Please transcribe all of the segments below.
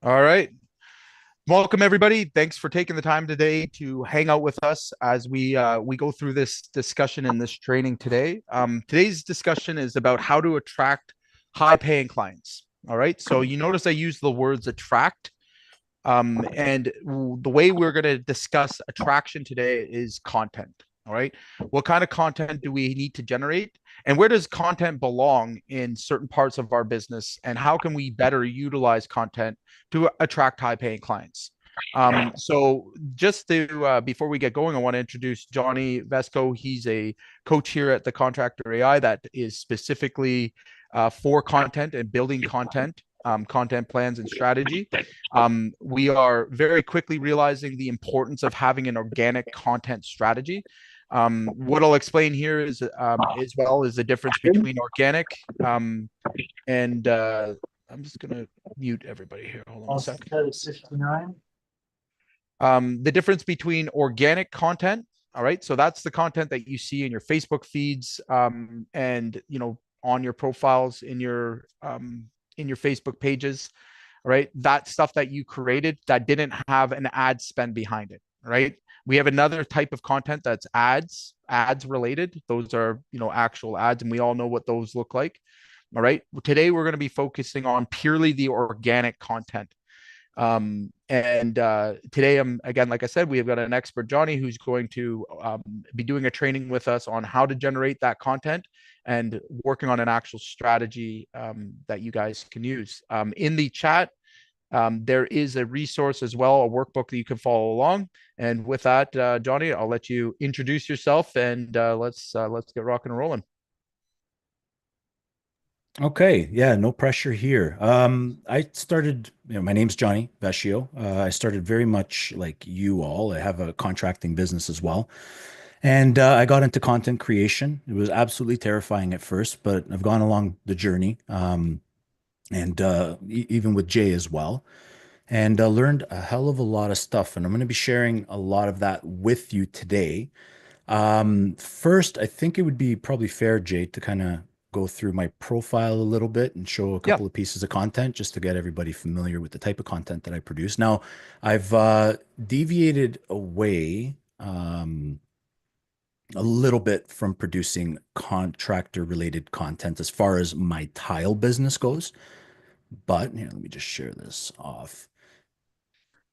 All right. Welcome everybody. Thanks for taking the time today to hang out with us as we go through this discussion and this training today. Today's discussion is about how to attract high-paying clients. All right. So you notice I use the words attract. And the way we're going to discuss attraction today is content. All right. What kind of content do we need to generate? And where does content belong in certain parts of our business? And how can we better utilize content to attract high paying clients? So just to before we get going, I want to introduce Johnny Vesco. He's a coach here at the Contractor AI that is specifically for content and building content, content plans and strategy. We are very quickly realizing the importance of having an organic content strategy. What I'll explain here is as well is the difference between organic and I'm just gonna mute everybody here. Hold on a sec. The difference between organic content, all right, so that's the content that you see in your Facebook feeds, and on your profiles in your Facebook pages, right? That stuff that you created that didn't have an ad spend behind it, right? We have another type of content that's ads related. Those are, actual ads, and we all know what those look like. All right. Today we're going to be focusing on purely the organic content. And today, again, like I said, we have got an expert, Johnny, who's going to be doing a training with us on how to generate that content and working on an actual strategy that you guys can use. In the chat, there is a resource as well, a workbook that you can follow along. And with that, Johnny, I'll let you introduce yourself and let's get rocking and rolling. Okay, yeah, no pressure here. I started, my name's Johnny Vecchio. I started very much like you all. I have a contracting business as well. And I got into content creation. It was absolutely terrifying at first, but I've gone along the journey, and even with Jay as well, and learned a hell of a lot of stuff. And I'm going to be sharing a lot of that with you today. First, I think it would be probably fair, Jay, to kind of go through my profile a little bit and show a Yeah. couple of pieces of content just to get everybody familiar with the type of content that I produce. Now, I've deviated away a little bit from producing contractor related content as far as my tile business goes. But here, let me just share this off.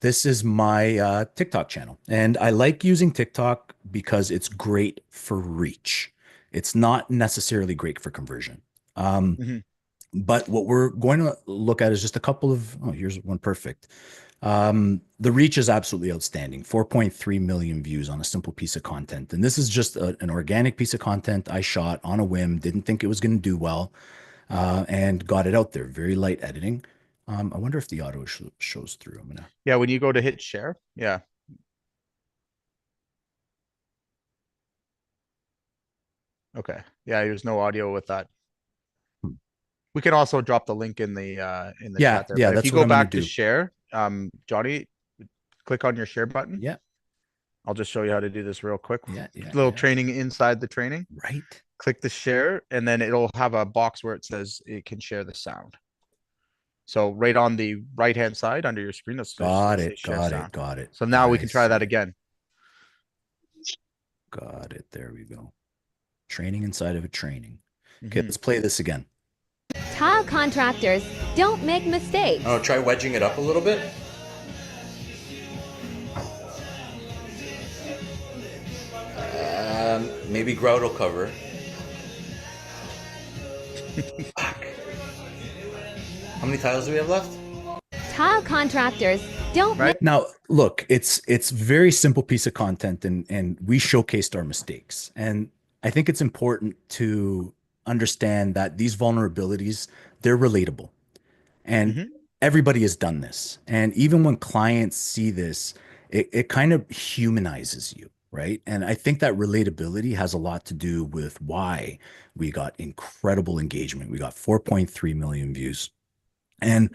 This is my TikTok channel, and I like using TikTok because it's great for reach. It's not necessarily great for conversion. Um, Mhm. but what we're going to look at is just a couple of, oh, here's one perfect. The reach is absolutely outstanding. 4.3 million views on a simple piece of content. And this is just an organic piece of content I shot on a whim, didn't think it was going to do well, and got it out there. Very light editing. I wonder if the auto shows through. I'm gonna Yeah. When you go to hit share. Yeah. Okay. Yeah. There's no audio with that. We can also drop the link in the Yeah, chat there. yeah, But if you that's what go I'm gonna back to do. share, Johnny, click on your share button. Yeah, I'll just show you how to do this real quick. yeah, yeah, Little yeah. training inside the training. Right. Click the share, and then it'll have a box where it says it can share the sound. So right on the right hand side under your screen, it'll Got say it, share got it, sound. got it. So now we I can try that see. again. Got it. There we go. Training inside of a training. Okay, Hmm. let's play this again. Tile contractors don't make mistakes. Oh, try wedging it up a little bit. Maybe grout will cover. Fuck. How many tiles do we have left? Tile contractors don't make Right? Now, look, it's very simple piece of content, and we showcased our mistakes. And I think it's important to understand that these vulnerabilities, they're relatable. And Hmm. everybody has done this. And even when clients see this, it kind of humanizes you, right? And I think that relatability has a lot to do with why we got incredible engagement. We got 4.3 million views. And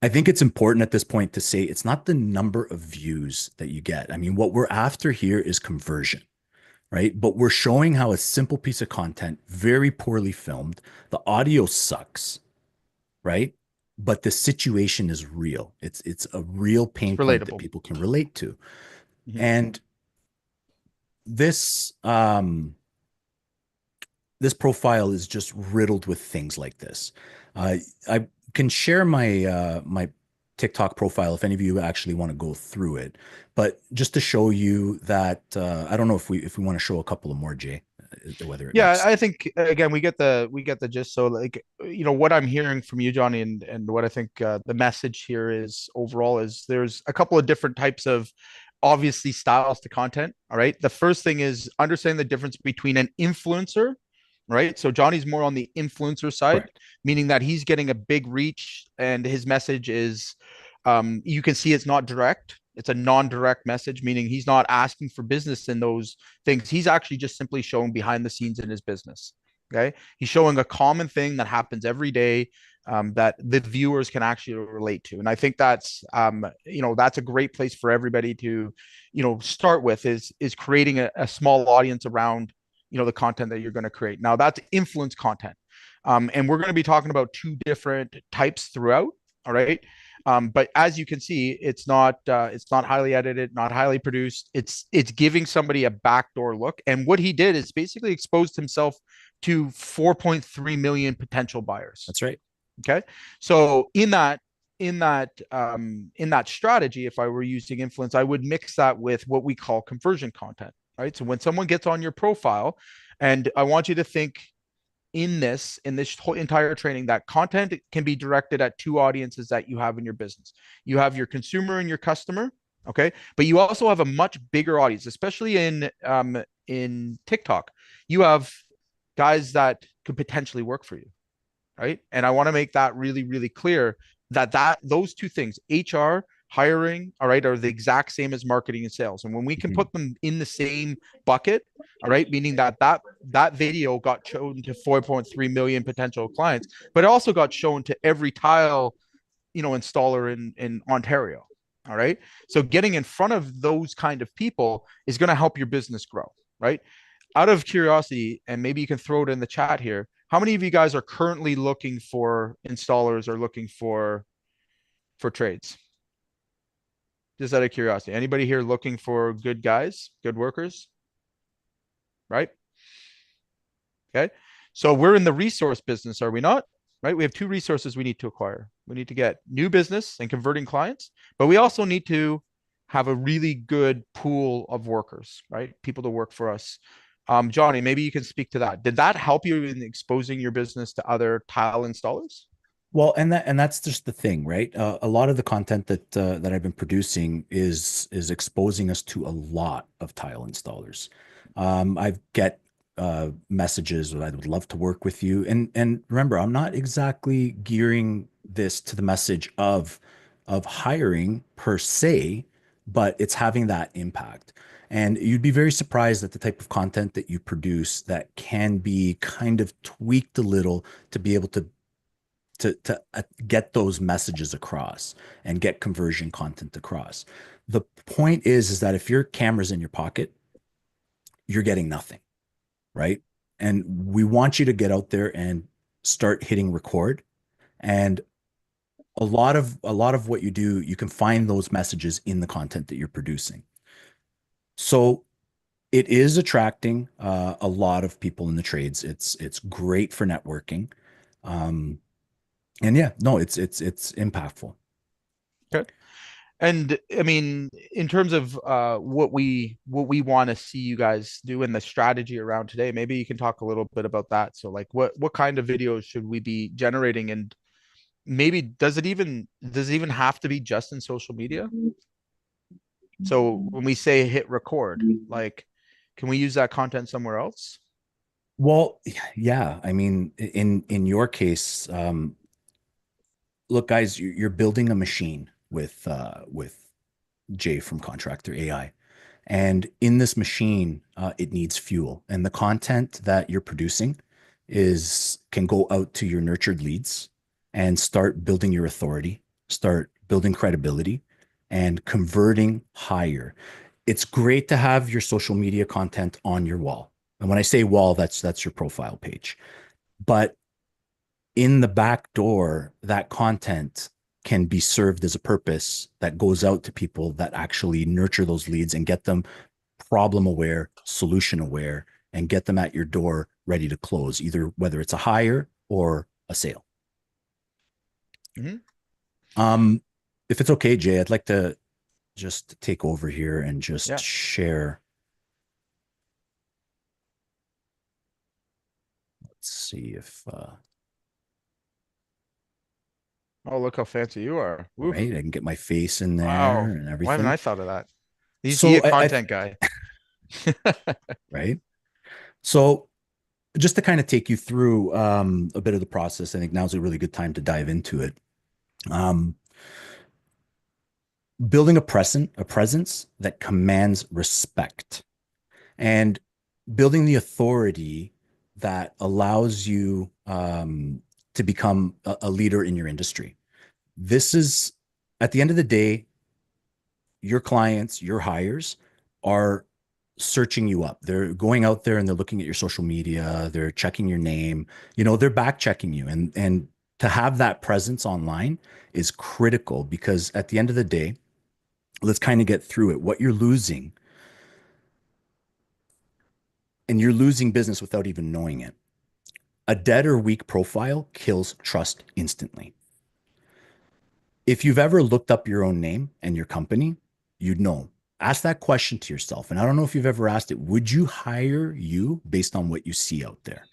I think it's important at this point to say it's not the number of views that you get. I mean, what we're after here is conversion, right? But we're showing how a simple piece of content, very poorly filmed, the audio sucks, right? but the situation is real. It's a real It's pain point that relatable. people can relate to. Mhm. And this this profile is just riddled with things like this. I can share my TikTok profile if any of you actually want to go through it, but just to show you that I don't know if we want to show a couple of more, Jay, whether it Yeah, makes. I think again we get the gist. So like what I'm hearing from you, Johnny, and what I think the message here is overall is there's a couple of different types of obviously styles to content. All right. The first thing is understanding the difference between an influencer, right? So Johnny's more on the influencer side, Correct. meaning that he's getting a big reach and his message is you can see it's not direct. It's a non-direct message, meaning he's not asking for business in those things. He's actually just simply showing behind the scenes in his business. Okay. He's showing a common thing that happens every day that the viewers can actually relate to. And I think that's a great place for everybody to, start with is creating a small audience around, the content that you're going to create. Now that's influence content. And we're going to be talking about two different types throughout. All right. But as you can see, it's not highly edited, not highly produced. It's giving somebody a backdoor look. And what he did is basically exposed himself to 4.3 million potential buyers. That's right. Okay. So in that strategy, if I were using influence, I would mix that with what we call conversion content. Right. So when someone gets on your profile, and I want you to think in this whole entire training that content can be directed at two audiences that you have in your business. You have your consumer and your customer, okay, but you also have a much bigger audience, especially in TikTok. You have guys that could potentially work for you, right? And I want to make that really, really clear that those two things, HR, hiring, all right, are the exact same as marketing and sales. And when we can Mhm. put them in the same bucket, all right, meaning that video got shown to 4.3 million potential clients, but it also got shown to every tile, installer in Ontario. All right. So getting in front of those kind of people is going to help your business grow, right? Out of curiosity, and maybe you can throw it in the chat here, how many of you guys are currently looking for installers or looking for trades? Just out of curiosity, anybody here looking for good guys, good workers, right? Okay. So we're in the resource business, are we not? Right. We have two resources we need to acquire. We need to get new business and converting clients, but we also need to have a really good pool of workers, right? People to work for us. Johnny, maybe you can speak to that. Did that help you in exposing your business to other tile installers? Well, and that's just the thing, right? A lot of the content that I've been producing is exposing us to a lot of tile installers. I get messages that I would love to work with you, and remember, I'm not exactly gearing this to the message of hiring per se, but it's having that impact. And you'd be very surprised at the type of content that you produce that can be kind of tweaked a little to be able to get those messages across and get conversion content across. The point is that if your camera's in your pocket, you're getting nothing, right? And we want you to get out there and start hitting record. And a lot of what you do, you can find those messages in the content that you're producing. So it is attracting a lot of people in the trades. It's great for networking. Um, and yeah, no, it's impactful. Okay. And I mean, in terms of what we want to see you guys do in the strategy around today, maybe you can talk a little bit about that. So like what kind of videos should we be generating, and maybe does it even have to be just in social media? So when we say hit record, like can we use that content somewhere else? Well, yeah. I mean, in your case, look, guys, you're building a machine with Jay from Contractor AI, and in this machine, it needs fuel, and the content that you're producing is can go out to your nurtured leads and start building your authority, start building credibility, and converting higher. It's great to have your social media content on your wall. And when I say wall, that's your profile page. But in the back door, that content can be served as a purpose that goes out to people that actually nurture those leads and get them problem aware, solution aware, and get them at your door ready to close, either whether it's a hire or a sale. Mhm. Um, if it's okay, Jay, I'd like to just take over here and just Yeah. share. Let's see if Oh, look how fancy you are. Woof. right, I can get my face in there Wow. and Why haven't everything. I thought of that? Is he So a content guy? right. So just to kind of take you through a bit of the process, I think now's a really good time to dive into it. Um, Building a presence that commands respect, and building the authority that allows you to become a leader in your industry. This is, at the end of the day, your clients, your hires are searching you up. They're going out there and they're looking at your social media, they're checking your name, they're back checking you. And to have that presence online is critical, because at the end of the day, let's kind of get through it. What you're losing, and you're losing business without even knowing it. A dead or weak profile kills trust instantly. If you've ever looked up your own name and your company, you'd know. Ask that question to yourself. And I don't know if you've ever asked it. Would you hire you based on what you see out there?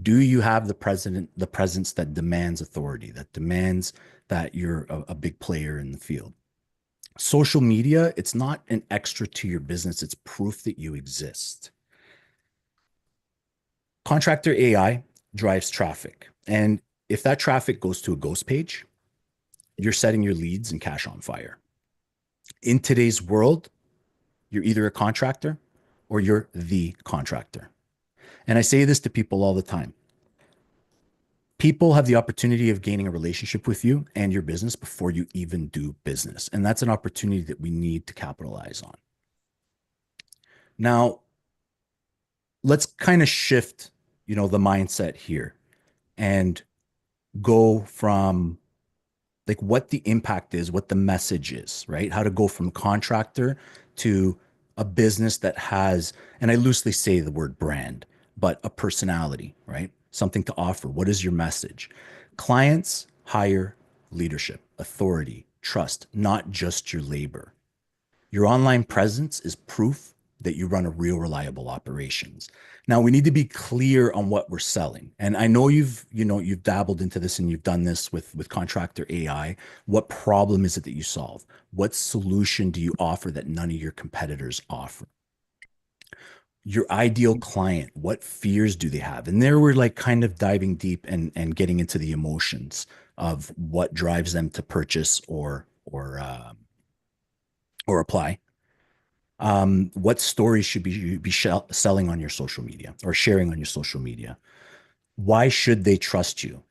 Do you have the presence that demands authority, that demands that you're a big player in the field? Social media, it's not an extra to your business, it's proof that you exist. Contractor AI drives traffic. And if that traffic goes to a ghost page, you're setting your leads and cash on fire. In today's world, you're either a contractor or you're the contractor. And I say this to people all the time. People have the opportunity of gaining a relationship with you and your business before you even do business. And that's an opportunity that we need to capitalize on. Now, let's kind of shift, the mindset here and go from like what the impact is, what the message is, right? How to go from contractor to a business that has, and I loosely say the word brand, but a personality, right? Something to offer. What is your message? Clients hire leadership, authority, trust, not just your labor. Your online presence is proof that you run a real reliable operations. Now we need to be clear on what we're selling. And I know you've dabbled into this and you've done this with contractor AI. What problem is it that you solve? What solution do you offer that none of your competitors offer? Your ideal client, what fears do they have? And there we're like kind of diving deep and getting into the emotions of what drives them to purchase or apply. What stories should you be selling on your social media or sharing on your social media? Why should they trust you?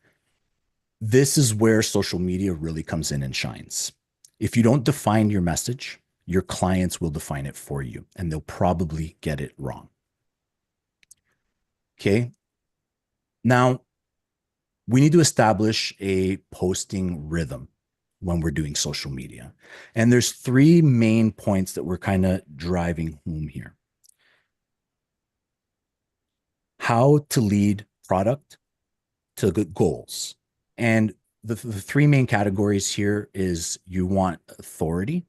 This is where social media really comes in and shines. If you don't define your message, your clients will define it for you, and they'll probably get it wrong. Okay. Now, we need to establish a posting rhythm when we're doing social media. And there's three main points that we're kind of driving home here. How to lead product to the goals. And the three main categories here is you want authority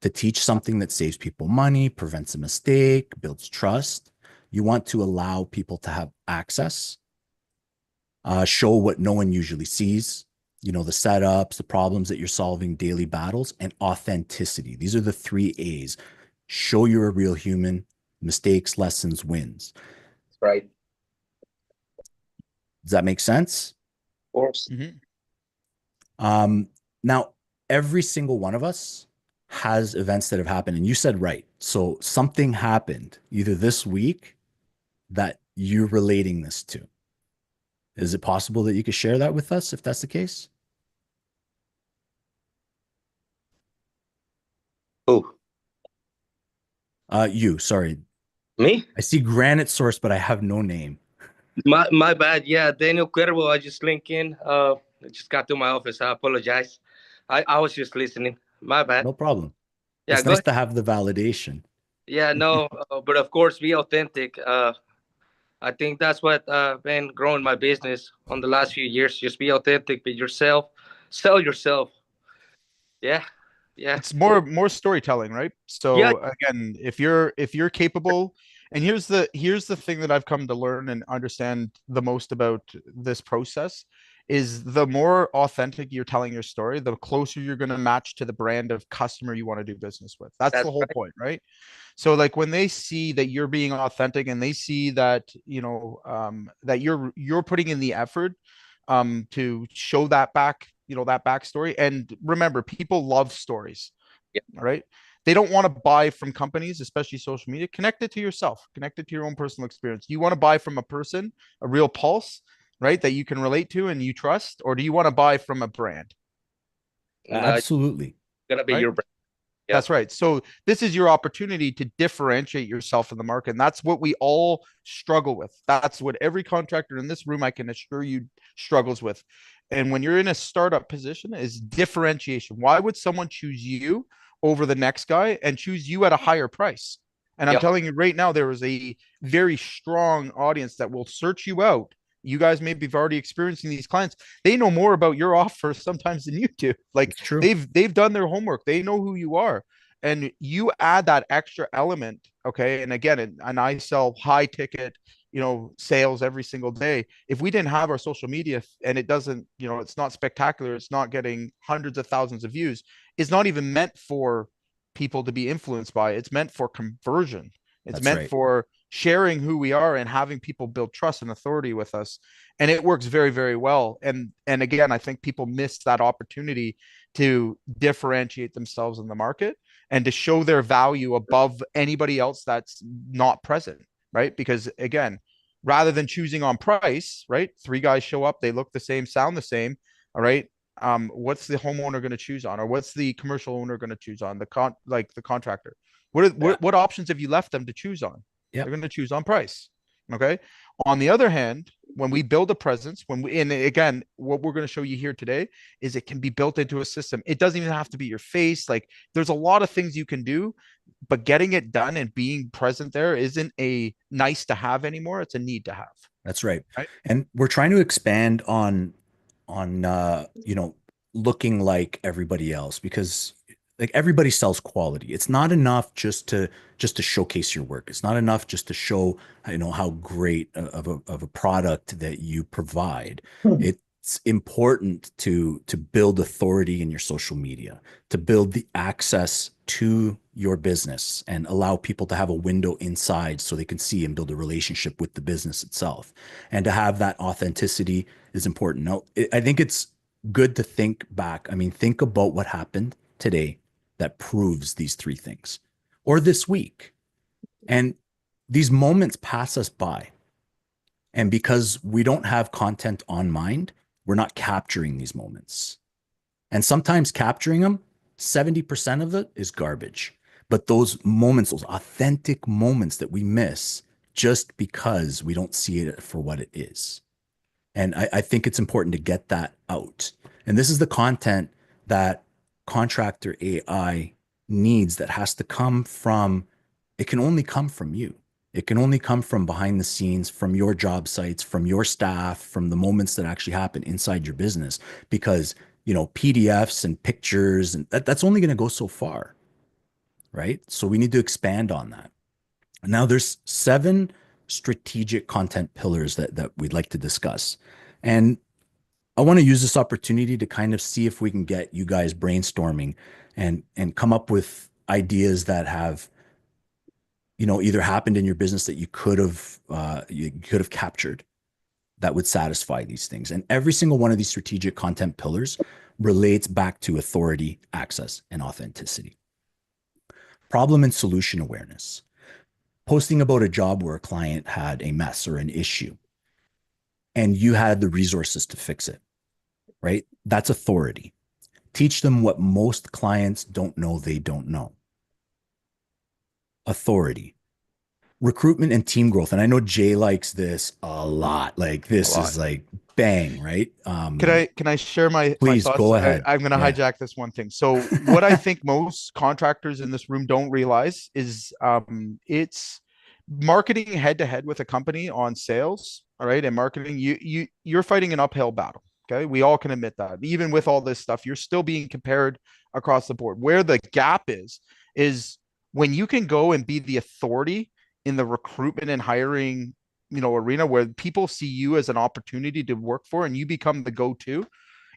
to teach something that saves people money, prevents a mistake, builds trust. You want to allow people to have access, show what no one usually sees, the setups, the problems that you're solving, daily battles, and authenticity. These are the three A's. Show you're a real human, mistakes, lessons, wins. Right. Does that make sense? Of course. Mhm. Now, every single one of us has events that have happened, and you said right. So something happened either this week that you're relating this to. Is it possible that you could share that with us if that's the case? Who? Sorry. Me? I see Granite Source, but I have no name. My bad. Yeah, Daniel Cuervo. I just link in. I just got to my office. I apologize. I was just listening. My bad. No problem. Yeah, It's go nice ahead. to have the validation. Yeah, no, but of course, be authentic. I think that's what been growing my business on the last few years. Just be authentic, be yourself, sell yourself. Yeah, yeah, It's more storytelling, right? yeah, So again, if you're capable, and here's the thing that I've come to learn and understand the most about this process is the more authentic you're telling your story, the closer you're going to match to the brand of customer you want to do business with. That's the that's whole right. point, right? So like when they see that you're being authentic and they see that that you're putting in the effort to show that back, that backstory. And remember, people love stories. Yeah, All right. They don't want to buy from companies, especially social media. Connect it to yourself, connect it to your own personal experience. You want to buy from a person, a real pulse, right? That you can relate to and you trust, or do you want to buy from a brand, no, Absolutely. gonna be right? your brand. Yeah, That's right. So this is your opportunity to differentiate yourself in the market. And that's what we all struggle with. That's what every contractor in this room, I can assure you, struggles with. And when you're in a startup position, is differentiation. Why would someone choose you over the next guy and choose you at a higher price? And I'm yeah, telling you right now, there is a very strong audience that will search you out. You guys maybe have already experiencing these clients. They know more about your offer sometimes than you do. Like It's true. they've done their homework. They know who you are, and you add that extra element. Okay, and again, and I sell high ticket, sales every single day. If we didn't have our social media and it doesn't, it's not spectacular, it's not getting hundreds of thousands of views, it's not even meant for people to be influenced by. It's meant for conversion. It's That's meant right. for sharing who we are and having people build trust and authority with us, and it works very, very well. And again, I think people miss that opportunity to differentiate themselves in the market and to show their value above anybody else that's not present, right? Because again, rather than choosing on price, right? Three guys show up, they look the same, sound the same, all right? What's the homeowner going to choose on, or what's the commercial owner going to choose on? The contractor. Yeah. What options have you left them to choose on? They're Yep. going to choose on price. Okay. On the other hand, when we build a presence, and again, what we're going to show you here today is it can be built into a system. It doesn't even have to be your face. Like there's a lot of things you can do, but getting it done and being present there isn't a nice to have anymore. It's a need to have. That's right. Right. And we're trying to expand on looking like everybody else because like everybody sells quality. It's not enough just to showcase your work. It's not enough just to show how great of a product that you provide. It's important to build authority in your social media, to build the access to your business and allow people to have a window inside so they can see and build a relationship with the business itself. And to have that authenticity is important. Now, I think it's good to think back. I mean, think about what happened today that proves these three things, or this week. And these moments pass us by. And because we don't have content on mind, we're not capturing these moments. And sometimes capturing them, 70% of it is garbage. But those moments, those authentic moments that we miss just because we don't see it for what it is. And I think it's important to get that out. And this is the content that contractor AI needs that has to come from, it can only come from you. It can only come from behind the scenes, from your job sites, from your staff, from the moments that actually happen inside your business. Because, PDFs and pictures, and that's only going to go so far, right? So we need to expand on that. Now there's 7 strategic content pillars that we'd like to discuss. And I want to use this opportunity to kind of see if we can get you guys brainstorming and come up with ideas that have, either happened in your business that you could have captured that would satisfy these things. And every single one of these strategic content pillars relates back to authority, access, and authenticity. Problem and solution awareness. Posting about a job where a client had a mess or an issue and you had the resources to fix it, right? That's authority. Teach them what most clients don't know they don't know. Authority. recruitment and team growth. And I know Jay likes this a lot. Like A this lot. is like bang, right? Can I share my Please thoughts? go ahead. I'm going to Yeah. hijack this one thing. So what I think most contractors in this room don't realize is it's marketing head to head with a company on sales. All right, and marketing, you're fighting an uphill battle. Okay, we all can admit that. Even with all this stuff, you're still being compared across the board. Where the gap is when you can go and be the authority in the recruitment and hiring, arena where people see you as an opportunity to work for and you become the go-to.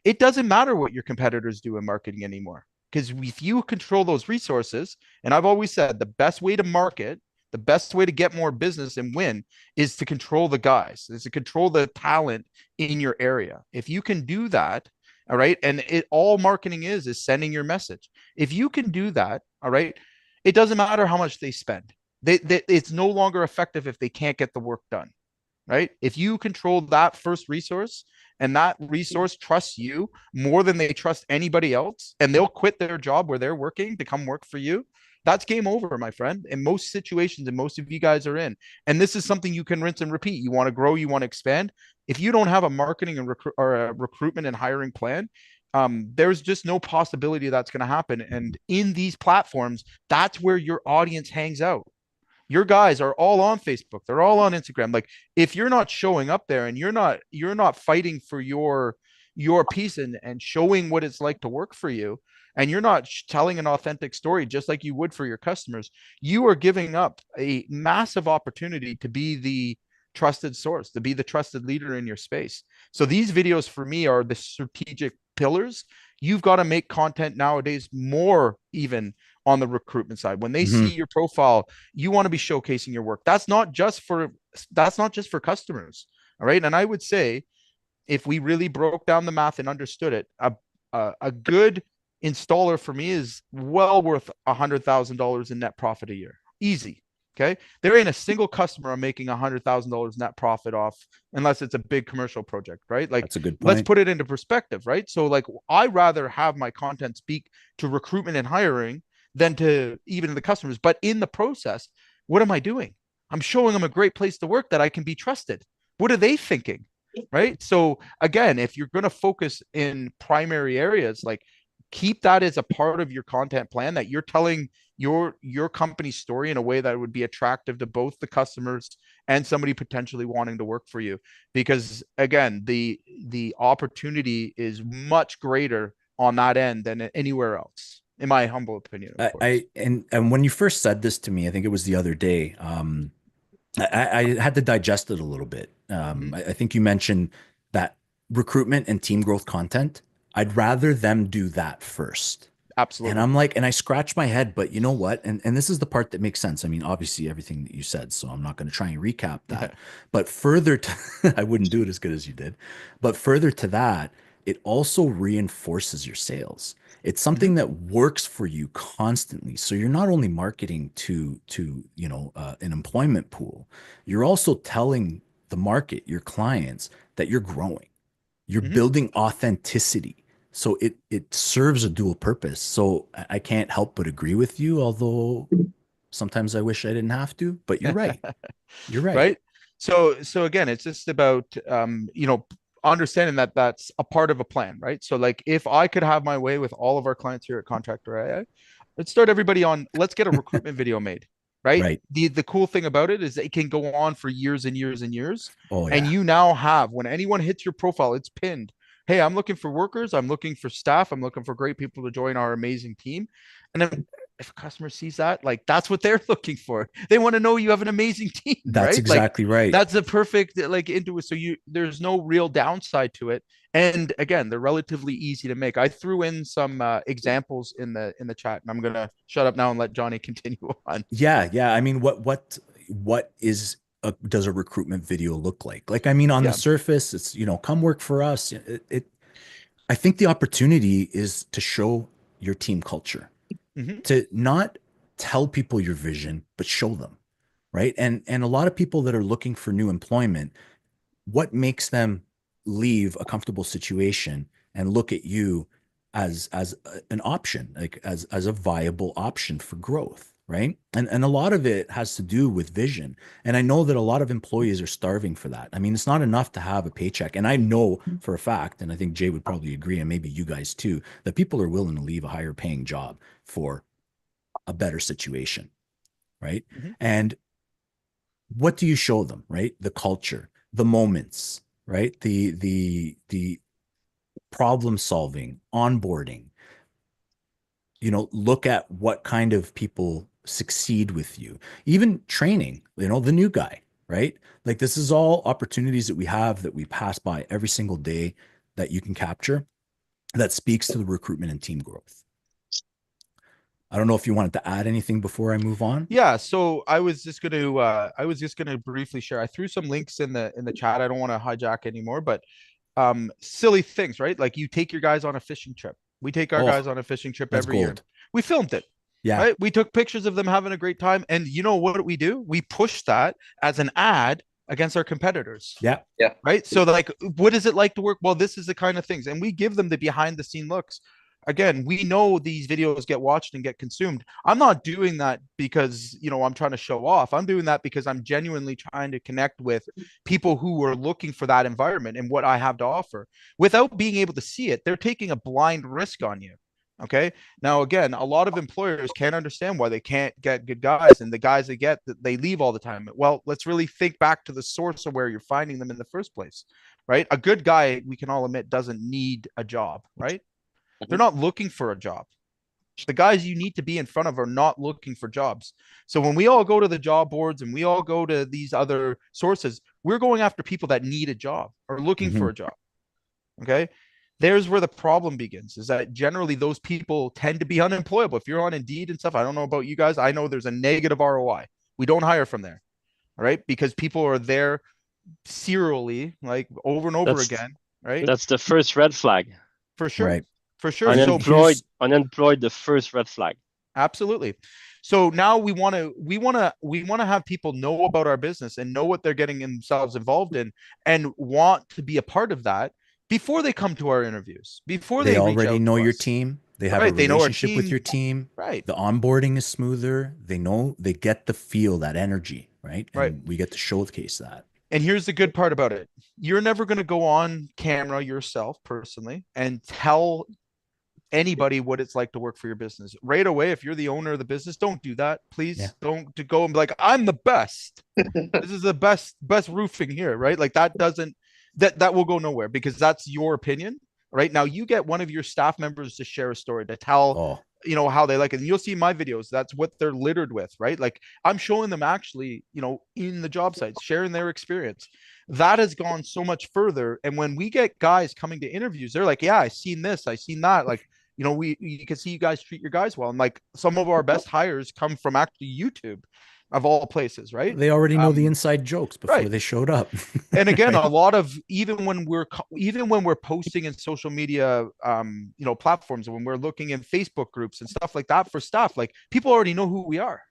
It doesn't matter what your competitors do in marketing anymore, because if you control those resources, and I've always said the best way to market, the best way to get more business and win is to control the guys, is to control the talent in your area. If you can do that, all right, and all marketing is sending your message. If you can do that, all right, it doesn't matter how much they spend. It's no longer effective if they can't get the work done, right? If you control that first resource and that resource trusts you more than they trust anybody else, and they'll quit their job where they're working to come work for you, that's game over, my friend. In most situations, and most of you guys are in. And this is something you can rinse and repeat. You want to grow, you want to expand. If you don't have a marketing and or a recruitment and hiring plan, there's just no possibility that's going to happen. And in these platforms, that's where your audience hangs out. Your guys are all on Facebook, they're all on Instagram. Like, if you're not showing up there and you're not fighting for your piece and showing what it's like to work for you, and you're not telling an authentic story just like you would for your customers, you are giving up a massive opportunity to be the trusted source, to be the trusted leader in your space. So these videos for me are the strategic pillars. You've got to make content nowadays more even on the recruitment side. When they see Mhm. your profile, you want to be showcasing your work. That's not just for customers. All right. And I would say, if we really broke down the math and understood it, a good installer for me is well worth $100,000 in net profit a year. Easy. Okay. There ain't a single customer I'm making $100,000 net profit off unless it's a big commercial project, right? Like, That's a good let's point. put it into perspective, right? So, like, I rather have my content speak to recruitment and hiring than to even the customers. But in the process, what am I doing? I'm showing them a great place to work that I can be trusted. What are they thinking? Right. So again, if you're going to focus in primary areas, like, keep that as a part of your content plan, that you're telling your company story in a way that would be attractive to both the customers and somebody potentially wanting to work for you. Because again, the opportunity is much greater on that end than anywhere else, in my humble opinion, of I course. and when you first said this to me, I think it was the other day. I had to digest it a little bit. Mhm. I think you mentioned that recruitment and team growth content. I'd rather them do that first. And Absolutely. I'm like, and I scratch my head, but you know what? And this is the part that makes sense. I mean, obviously everything that you said, so I'm not going to try and recap that. But further to, I wouldn't do it as good as you did. But further to that, it also reinforces your sales. It's Mhm. something that works for you constantly. So you're not only marketing to an employment pool, you're also telling the market, your clients, that you're growing. You're Mhm. building authenticity. So it serves a dual purpose. So I can't help but agree with you, although sometimes I wish I didn't have to, but you're right. You're right. Right. So again, it's just about understanding that that's a part of a plan, right? So, like, if I could have my way with all of our clients here at Contractor AI, let's start everybody on, let's get a recruitment video made, right? Right. The cool thing about it is it can go on for years and years and years. Oh And yeah. you now have, when anyone hits your profile, it's pinned. Hey, I'm looking for workers, I'm looking for staff, I'm looking for great people to join our amazing team. And then if a customer sees that, like, that's what they're looking for. They want to know you have an amazing team, That's right? Like, exactly right. that's the perfect, like, into it. So there's no real downside to it. And again, they're relatively easy to make. I threw in some examples in the chat, and I'm gonna shut up now and let Johnny continue on. Yeah, yeah. I mean, what is does a recruitment video look like? Like, I mean, on the Yeah. surface, it's, come work for us. I think the opportunity is to show your team culture, Hmm. to not tell people your vision, but show them, right? And a lot of people that are looking for new employment, what makes them leave a comfortable situation and look at you as an option, like as a viable option for growth, right? And a lot of it has to do with vision. And I know that a lot of employees are starving for that. I mean, it's not enough to have a paycheck. And I know for a fact, and I think Jay would probably agree, and maybe you guys too, that people are willing to leave a higher paying job for a better situation, right? Mhm. And what do you show them, right? The culture, the moments, right? The problem solving, onboarding, look at what kind of people succeed with you, even training, the new guy, right? Like this is all opportunities that we have that we pass by every single day that you can capture that speaks to the recruitment and team growth. I don't know if you wanted to add anything before I move on. Yeah, so I was just gonna briefly share. I threw some links in the chat. I don't want to hijack anymore, but silly things, right? Like you take your guys on a fishing trip. We take our Oh, guys on a fishing trip that's every year. gold. We filmed it, Yeah. right? We took pictures of them having a great time. And you know what we do? We push that as an ad against our competitors. Yeah. Yeah. Right. So like, what is it like to work? Well, this is the kind of things. And we give them the behind the scene looks. Again, we know these videos get watched and get consumed. I'm not doing that because, I'm trying to show off. I'm doing that because I'm genuinely trying to connect with people who are looking for that environment and what I have to offer. Without being able to see it, they're taking a blind risk on you. Okay. Now, again, a lot of employers can't understand why they can't get good guys, and the guys they get, they leave all the time. Well, let's really think back to the source of where you're finding them in the first place, right? A good guy, we can all admit, doesn't need a job, right? They're Mhm. not looking for a job. The guys you need to be in front of are not looking for jobs. So when we all go to the job boards and we all go to these other sources, we're going after people that need a job or looking Mm-hmm. for a job. Okay. There's where the problem begins, is that generally those people tend to be unemployable. If you're on Indeed and stuff, I don't know about you guys. I know there's a negative ROI. We don't hire from there. All right. Because people are there serially, like over and over That's again. Right. that's the first red flag. For sure. Right. For sure. And So here's Unemployed, the first red flag. absolutely. So now we want to have people know about our business and know what they're getting themselves involved in and want to be a part of that before they come to our interviews, before they they reach already out know to your us. team. They have a Right? They know our relationship with team. your team. Right. The onboarding is smoother. They get the feel, that energy, right? Right. And we get to showcase that. And here's the good part about it. You're never going to go on camera yourself personally and tell anybody what it's like to work for your business right away. If you're the owner of the business, don't do that. Yeah. Please don't to go and be like, I'm the best. This is the best roofing here, right? Like that doesn't that will go nowhere because that's your opinion. Right now, you get one of your staff members to share a story to tell Oh, how they like it, and you'll see my videos. That's what they're littered with, right? Like I'm showing them actually, in the job sites, sharing their experience. That has gone so much further. And when we get guys coming to interviews, they're like, yeah, I seen this, I seen that. Like, we you can see you guys treat your guys well. And like some of our best hires come from actually YouTube of all places, right? they already know the Um, inside jokes before right. they showed up. And again, Right? a lot of even when we're posting in social media platforms, when we're looking in Facebook groups and stuff like that for stuff, like people already know who we are,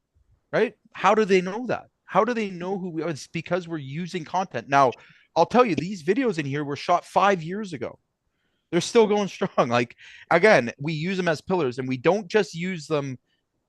right? How do they know that? How do they know who we are? It's because we're using content. Now, I'll tell you, these videos in here were shot 5 years ago. They're still going strong. Like again, we use them as pillars, and we don't just use them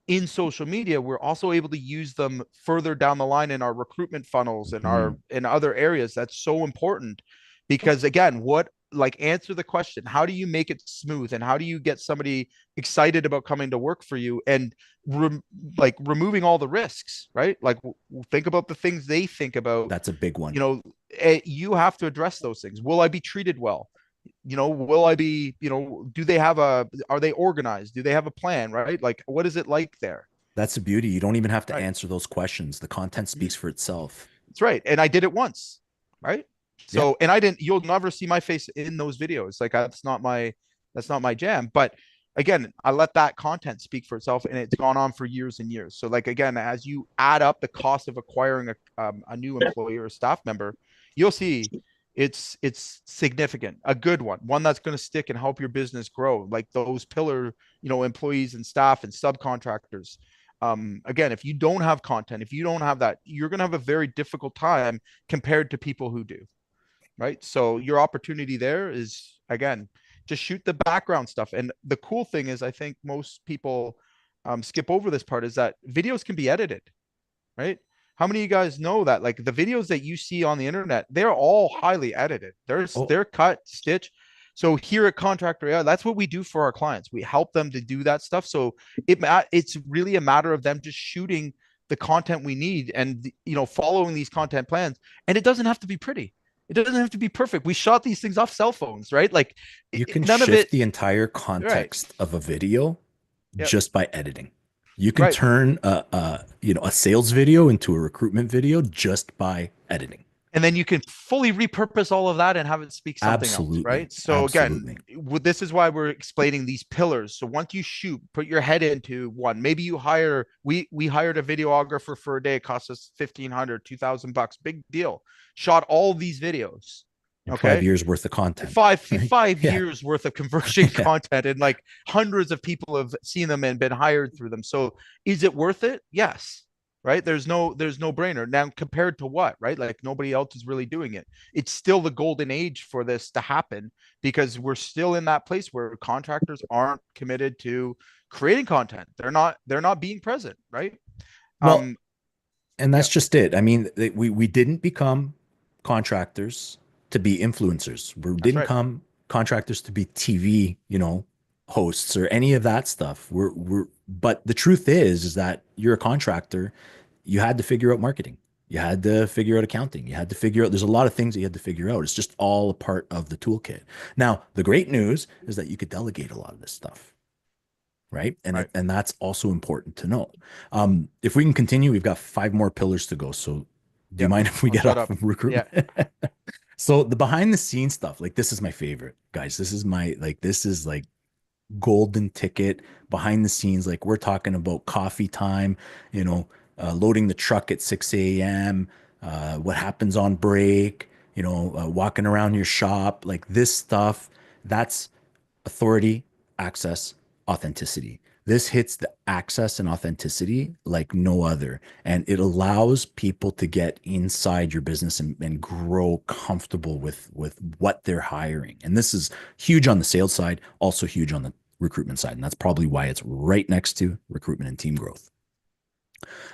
in social media. We're also able to use them further down the line in our recruitment funnels and Mhm. our in other areas. That's so important because again, what like answer the question, how do you make it smooth and how do you get somebody excited about coming to work for you and removing all the risks, right? Like think about the things they think about. That's a big one. You have to address those things. Will I be treated well? Will I be, do they have are they organized? Do they have a plan, right? Like, what is it like there? That's the beauty. You don't even have to Right. answer those questions. The content speaks for itself. That's right. And I did it once, right? Yeah. So, and you'll never see my face in those videos. Like that's not my jam. But again, I let that content speak for itself and it's gone on for years and years. So like, again, as you add up the cost of acquiring a new employee or a staff member, you'll see it's significant, a good one that's going to stick and help your business grow, like those pillar employees and staff and subcontractors. Again, if you don't have content, if you don't have that, you're going to have a very difficult time compared to people who do, right? So your opportunity there is, again, just shoot the background stuff. And the cool thing is I think most people skip over this part is that videos can be edited, right? How many of you guys know that like the videos that you see on the internet, they're all highly edited. Oh, They're cut, stitch. So here at Contractor AI, that's what we do for our clients. We help them to do that stuff. So it's really a matter of them just shooting the content we need and following these content plans. And it doesn't have to be pretty. It doesn't have to be perfect. We shot these things off cell phones, right? Like you can none of it. shift the entire Right. context of a video Yep. just by editing. You can Right. turn a sales video into a recruitment video just by editing. And then you can fully repurpose all of that and have it speak something else, Absolutely. right? So Absolutely. again, this is why we're explaining these pillars. So once you shoot, put your head into one. Maybe you hire. We hired a videographer for a day. It cost us $1,500, $2,000, big deal. Shot all these videos. And Okay, 5 years worth of content. five Yeah. years worth of conversion content, and like hundreds of people have seen them and been hired through them. So is it worth it? Yes. Right. There's no brainer. Now compared to what, right? Like nobody else is really doing it. It's still the golden age for this to happen because we're still in that place where contractors aren't committed to creating content. They're not being present, right? Well, and Yeah, that's just it. I mean, we didn't become contractors to be influencers. We that's didn't right. come contractors to be TV, hosts or any of that stuff. But the truth is that you're a contractor. You had to figure out marketing. You had to figure out accounting. You had to figure out, there's a lot of things that you had to figure out. It's just all a part of the toolkit. Now, the great news is that you could delegate a lot of this stuff. Right. Right. And that's also important to know. If we can continue, we've got 5 more pillars to go. So do you Yep. mind if we I'll get shut off up. of recruitment? So the behind the scenes stuff, like this is my favorite, guys. This is like golden ticket behind the scenes. Like we're talking about coffee time, loading the truck at 6 a.m., what happens on break, walking around your shop, like this stuff. That's authority, access, authenticity. This hits the access and authenticity like no other. And it allows people to get inside your business and grow comfortable with what they're hiring. And this is huge on the sales side, also huge on the recruitment side. And that's probably why it's right next to recruitment and team growth.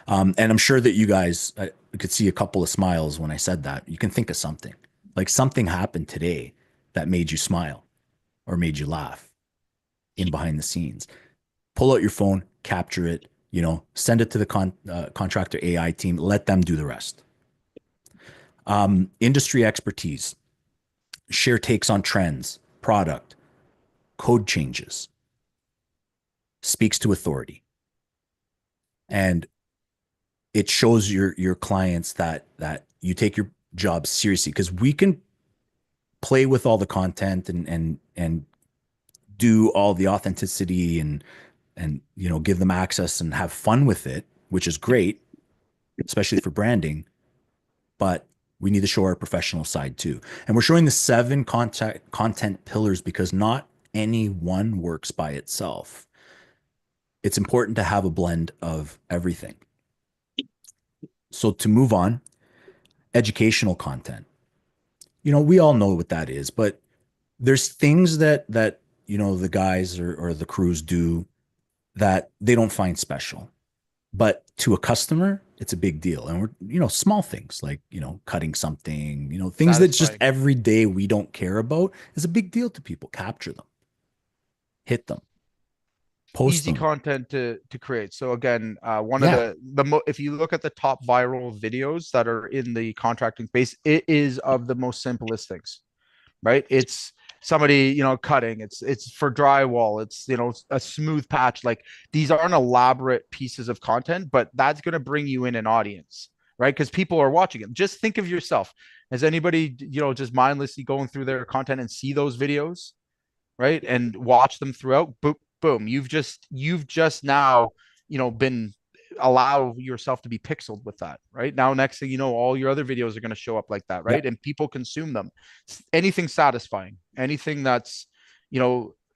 And I'm sure that you guys could see a couple of smiles when I said that. You can think of something like something happened today that made you smile or made you laugh in behind the scenes. Pull out your phone, capture it, send it to the contractor AI team, let them do the rest. Industry expertise, share takes on trends, product, code changes, speaks to authority. And it shows your clients that you take your job seriously, because we can play with all the content and do all the authenticity and give them access and have fun with it, which is great, especially for branding. But we need to show our professional side too. And we're showing the 7 content pillars because not any one works by itself. It's important to have a blend of everything. So to move on, educational content. We all know what that is, but there's things that the guys or the crews do that they don't find special. But to a customer, it's a big deal. And we're, small things like, cutting something, things that just Satisfying. every day we don't care about is a big deal to people. Capture them, hit them, post Easy them. content to create. So again, one of Yeah. if you look at the top viral videos that are in the contracting space, it is of the most simplest things, right? It's somebody, cutting. It's for drywall. It's a smooth patch. Like these aren't elaborate pieces of content, but that's going to bring you in an audience, right? Because people are watching it. Just think of yourself. Has anybody, just mindlessly going through their content and see those videos, right? And watch them throughout. Boom, boom. You've just now, been allow yourself to be pixeled with that, right? Now, next thing you know, all your other videos are going to show up like that, right? Yep. And people consume them. Anything satisfying, anything that's,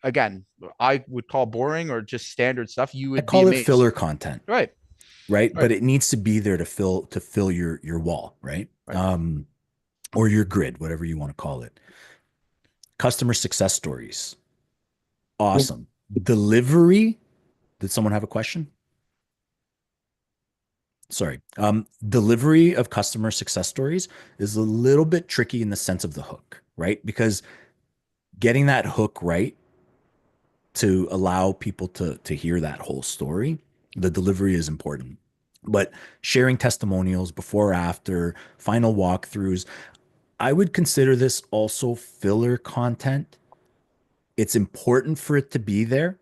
again, I would call boring or just standard stuff, you I would be call it amazed. filler content. Right. Right. Right. But it needs to be there to fill your wall. Right. Right. Or your grid, whatever you want to call it. Customer success stories. Awesome. Delivery Did someone have a question? Sorry. Delivery of customer success stories is a little bit tricky in the sense of the hook, right? Because getting that hook right to allow people to hear that whole story, the delivery is important. But sharing testimonials before or after, final walkthroughs, I would consider this also filler content. It's important for it to be there,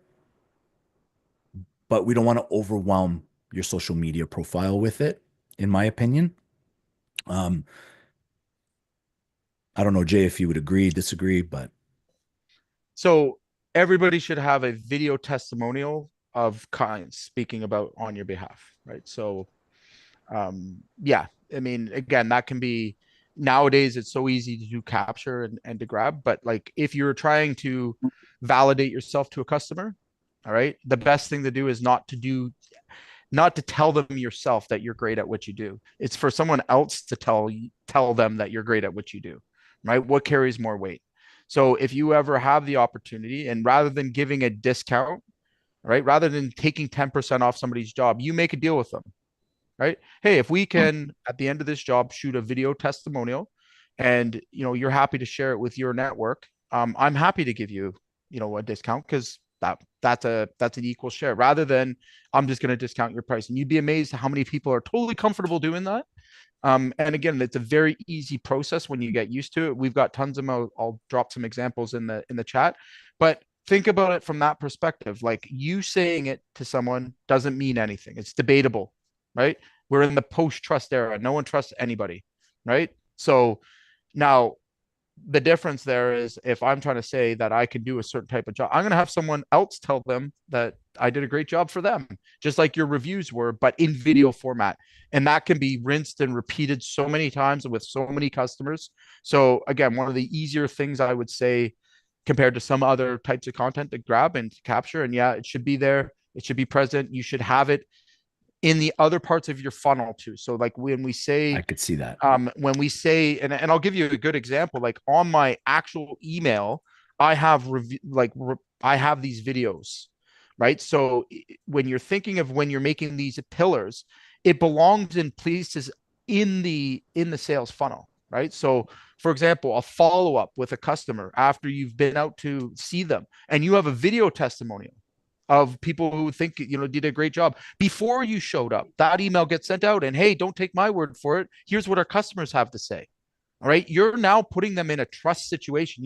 but we don't want to overwhelm your social media profile with it, in my opinion. Um, I don't know, Jay, if you would agree, disagree, but So everybody should have a video testimonial of clients speaking about on your behalf, right? So yeah, I mean, again, that can be nowadays it's so easy to do capture and to grab, but like if you're trying to validate yourself to a customer, all right, the best thing to do is not to tell them yourself that you're great at what you do. It's for someone else to tell them that you're great at what you do, right? What carries more weight? So if you ever have the opportunity, and rather than giving a discount, right, rather than taking 10% off somebody's job, you make a deal with them, right? Hey, if we can at the end of this job shoot a video testimonial, and you're happy to share it with your network, I'm happy to give you a discount because that's an equal share rather than I'm just going to discount your price. And you'd be amazed how many people are totally comfortable doing that. And again, it's a very easy process when you get used to it. We've got tons of them. I'll drop some examples in the chat, but think about it from that perspective. Like, you saying it to someone doesn't mean anything. It's debatable, right? We're in the post-trust era. No one trusts anybody, right? So now the difference there is, if I'm trying to say that I can do a certain type of job, I'm going to have someone else tell them that I did a great job for them, just like your reviews were, but in video format. And that can be rinsed and repeated so many times with so many customers. So again, one of the easier things I would say compared to some other types of content to grab and to capture. And yeah, it should be there. It should be present. You should have it in the other parts of your funnel too. So like when we I say, could see that. when we say, and I'll give you a good example, like on my actual email, I have I have these videos, right? So when you're thinking of when you're making these pillars, it belongs in places in the sales funnel, right? So for example, a follow up with a customer after you've been out to see them and you have a video testimonial of people who think did a great job before you showed up. That email gets sent out, and hey, don't take my word for it. Here's what our customers have to say. All right, you're now putting them in a trust situation.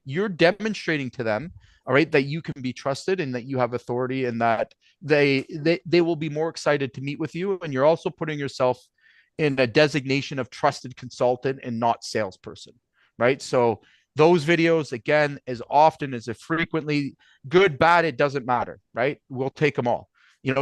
You're demonstrating to them, all right, that you can be trusted and that you have authority, and that they will be more excited to meet with you. And you're also putting yourself in a designation of trusted consultant and not salesperson, right? So those videos, again, as often as frequently, good, bad, it doesn't matter, right? We'll take them all.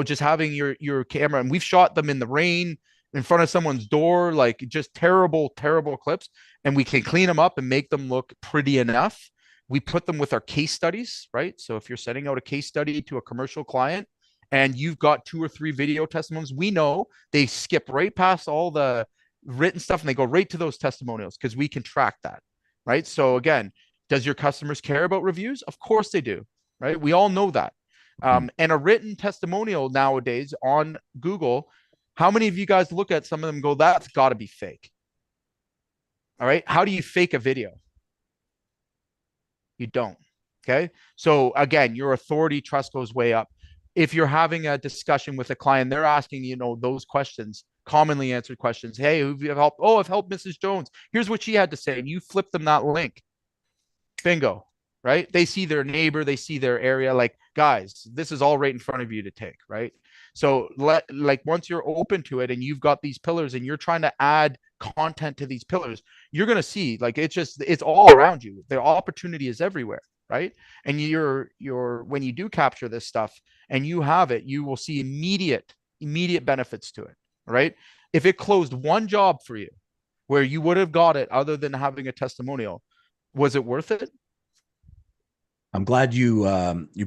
Just having your camera, and we've shot them in the rain in front of someone's door, like just terrible, terrible clips, and we can clean them up and make them look pretty enough. We put them with our case studies, right? So if you're sending out a case study to a commercial client and you've got 2 or 3 video testimonials, we know they skip right past all the written stuff and they go right to those testimonials because we can track that, right? So again, does your customers care about reviews? Of course they do, right? We all know that. And a written testimonial nowadays on Google, how many of you guys look at some of them and go, that's got to be fake? All right. How do you fake a video? You don't. Okay. So again, your authority trust goes way up. If you're having a discussion with a client, they're asking, those questions, commonly answered questions. Hey, who have you helped? Oh, I've helped Mrs. Jones. Here's what she had to say. And you flip them that link. Bingo. Right. They see their neighbor, they see their area. Like, guys, this is all right in front of you to take. Right. So once you're open to it and you've got these pillars and you're trying to add content to these pillars, you're going to see like it's all around you. The opportunity is everywhere. Right. And when you do capture this stuff and you have it, you will see immediate benefits to it. Right. If it closed one job for you where you would have got it other than having a testimonial, was it worth it? I'm glad you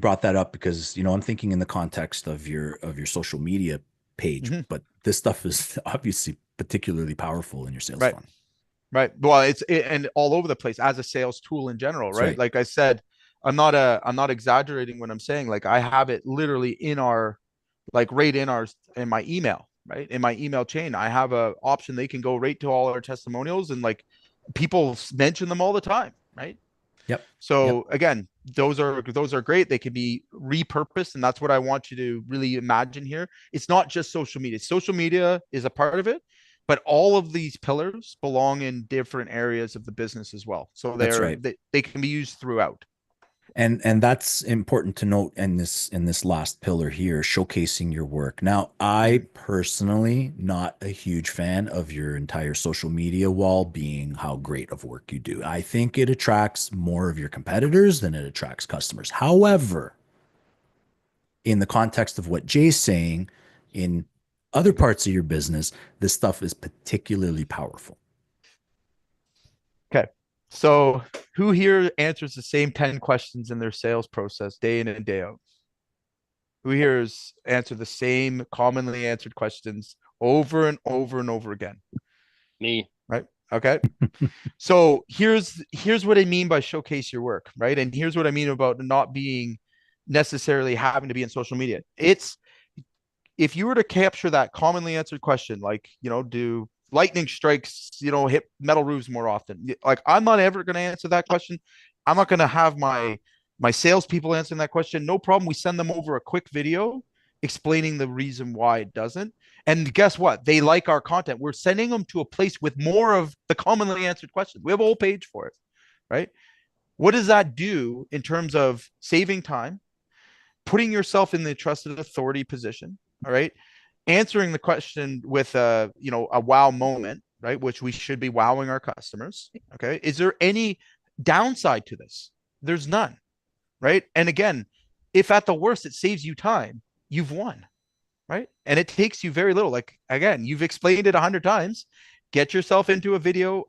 brought that up because I'm thinking in the context of your social media page, but this stuff is obviously particularly powerful in your sales funnel. Right. Well, and all over the place as a sales tool in general, right? Right. Like I said, I'm not exaggerating when I'm saying like I have it literally in our like right in my email, right? In my email chain, I have a option they can go right to all our testimonials and like people mention them all the time, right? Yep. Yep. So again, those are great. They can be repurposed, and that's what I want you to really imagine here. It's not just social media. Social media is a part of it, but all of these pillars belong in different areas of the business as well. So That's right. they can be used throughout. And that's important to note in this last pillar here, showcasing your work. Now, I Mhm. personally not a huge fan of your entire social media wall being how great of work you do. I think it attracts more of your competitors than it attracts customers. However, in the context of what Jay's saying, in other parts of your business, this stuff is particularly powerful. Okay. So who here answers the same 10 questions in their sales process day in and day out? Who here has answered the same commonly answered questions over and over and over again? Me. Right. Okay. So here's what I mean by showcase your work, right? And here's what I mean about not being necessarily having to be in social media. It's if you were to capture that commonly answered question, like, do lightning strikes, hit metal roofs more often? Like, I'm not ever going to answer that question. I'm not going to have my salespeople answering that question. No problem. We send them over a quick video explaining the reason why it doesn't. And guess what? They like our content. We're sending them to a place with more of the commonly answered questions. We have a whole page for it, right? What does that do in terms of saving time, putting yourself in the trusted authority position? All right, answering the question with a wow moment, right? Which we should be wowing our customers. Okay, is there any downside to this? There's none, right? And again, if at the worst it saves you time, you've won, right? And it takes you very little. Like again, you've explained it 100 times. Get yourself into a video.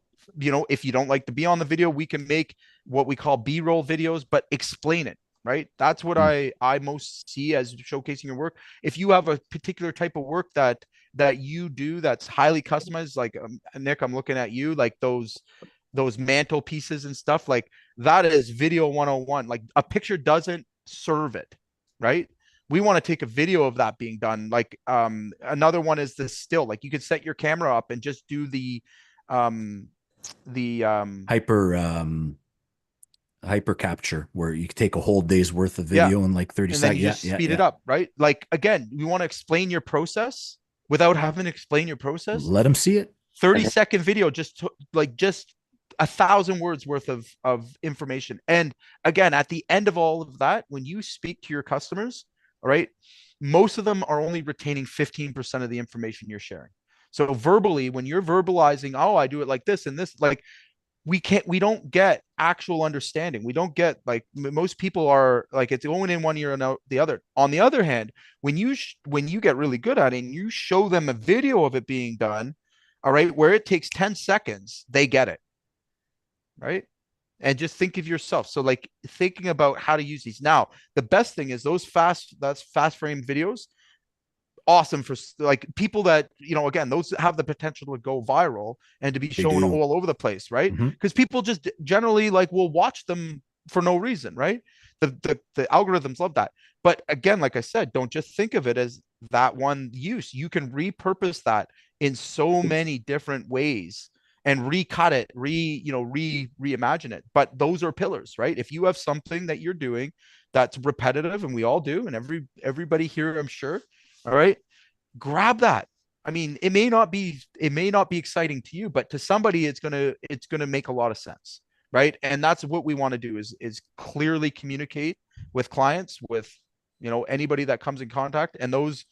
If you don't like to be on the video, we can make what we call B-roll videos, but explain it, right? That's what I most see as showcasing your work. If you have a particular type of work that you do that's highly customized, like Nick, I'm looking at you, like those mantle pieces and stuff, like that is video 101. Like a picture doesn't serve it, right? We want to take a video of that being done. Like another one is the still, like you could set your camera up and just do um the Hyper hyper capture where you take a whole day's worth of yeah, video in like 30 and then seconds. you Yeah, just yeah, speed it yeah. up, right? Like again, we want to explain your process without having to explain your process. Let them see it. 30-second video, just 1,000 words worth of information. And again, at the end of all of that, when you speak to your customers, all right, most of them are only retaining 15% of the information you're sharing. So verbally, when you're verbalizing, oh, I do it like this and this, like we don't get actual understanding. We don't get like most people are like it's going in one ear and out the other. On the other hand, when you get really good at it and you show them a video of it being done, all right, where it takes 10 seconds, they get it, right? And just think of yourself. So like thinking about how to use these. Now, the best thing is that's fast frame videos, awesome for like people that again, those have the potential to go viral and to be They shown do. all over the place, right? Hmm. Because people just generally like will watch them for no reason, right? The algorithms love that. But again, like I said, don't just think of it as that one use. You can repurpose that in so many different ways and recut it, reimagine it. But those are pillars, right? If you have something that you're doing that's repetitive, and we all do, and everybody here, I'm sure, all right, grab that. I mean, it may not be exciting to you, but to somebody it's gonna make a lot of sense, right? And that's what we want to do is clearly communicate with clients, with anybody that comes in contact, and those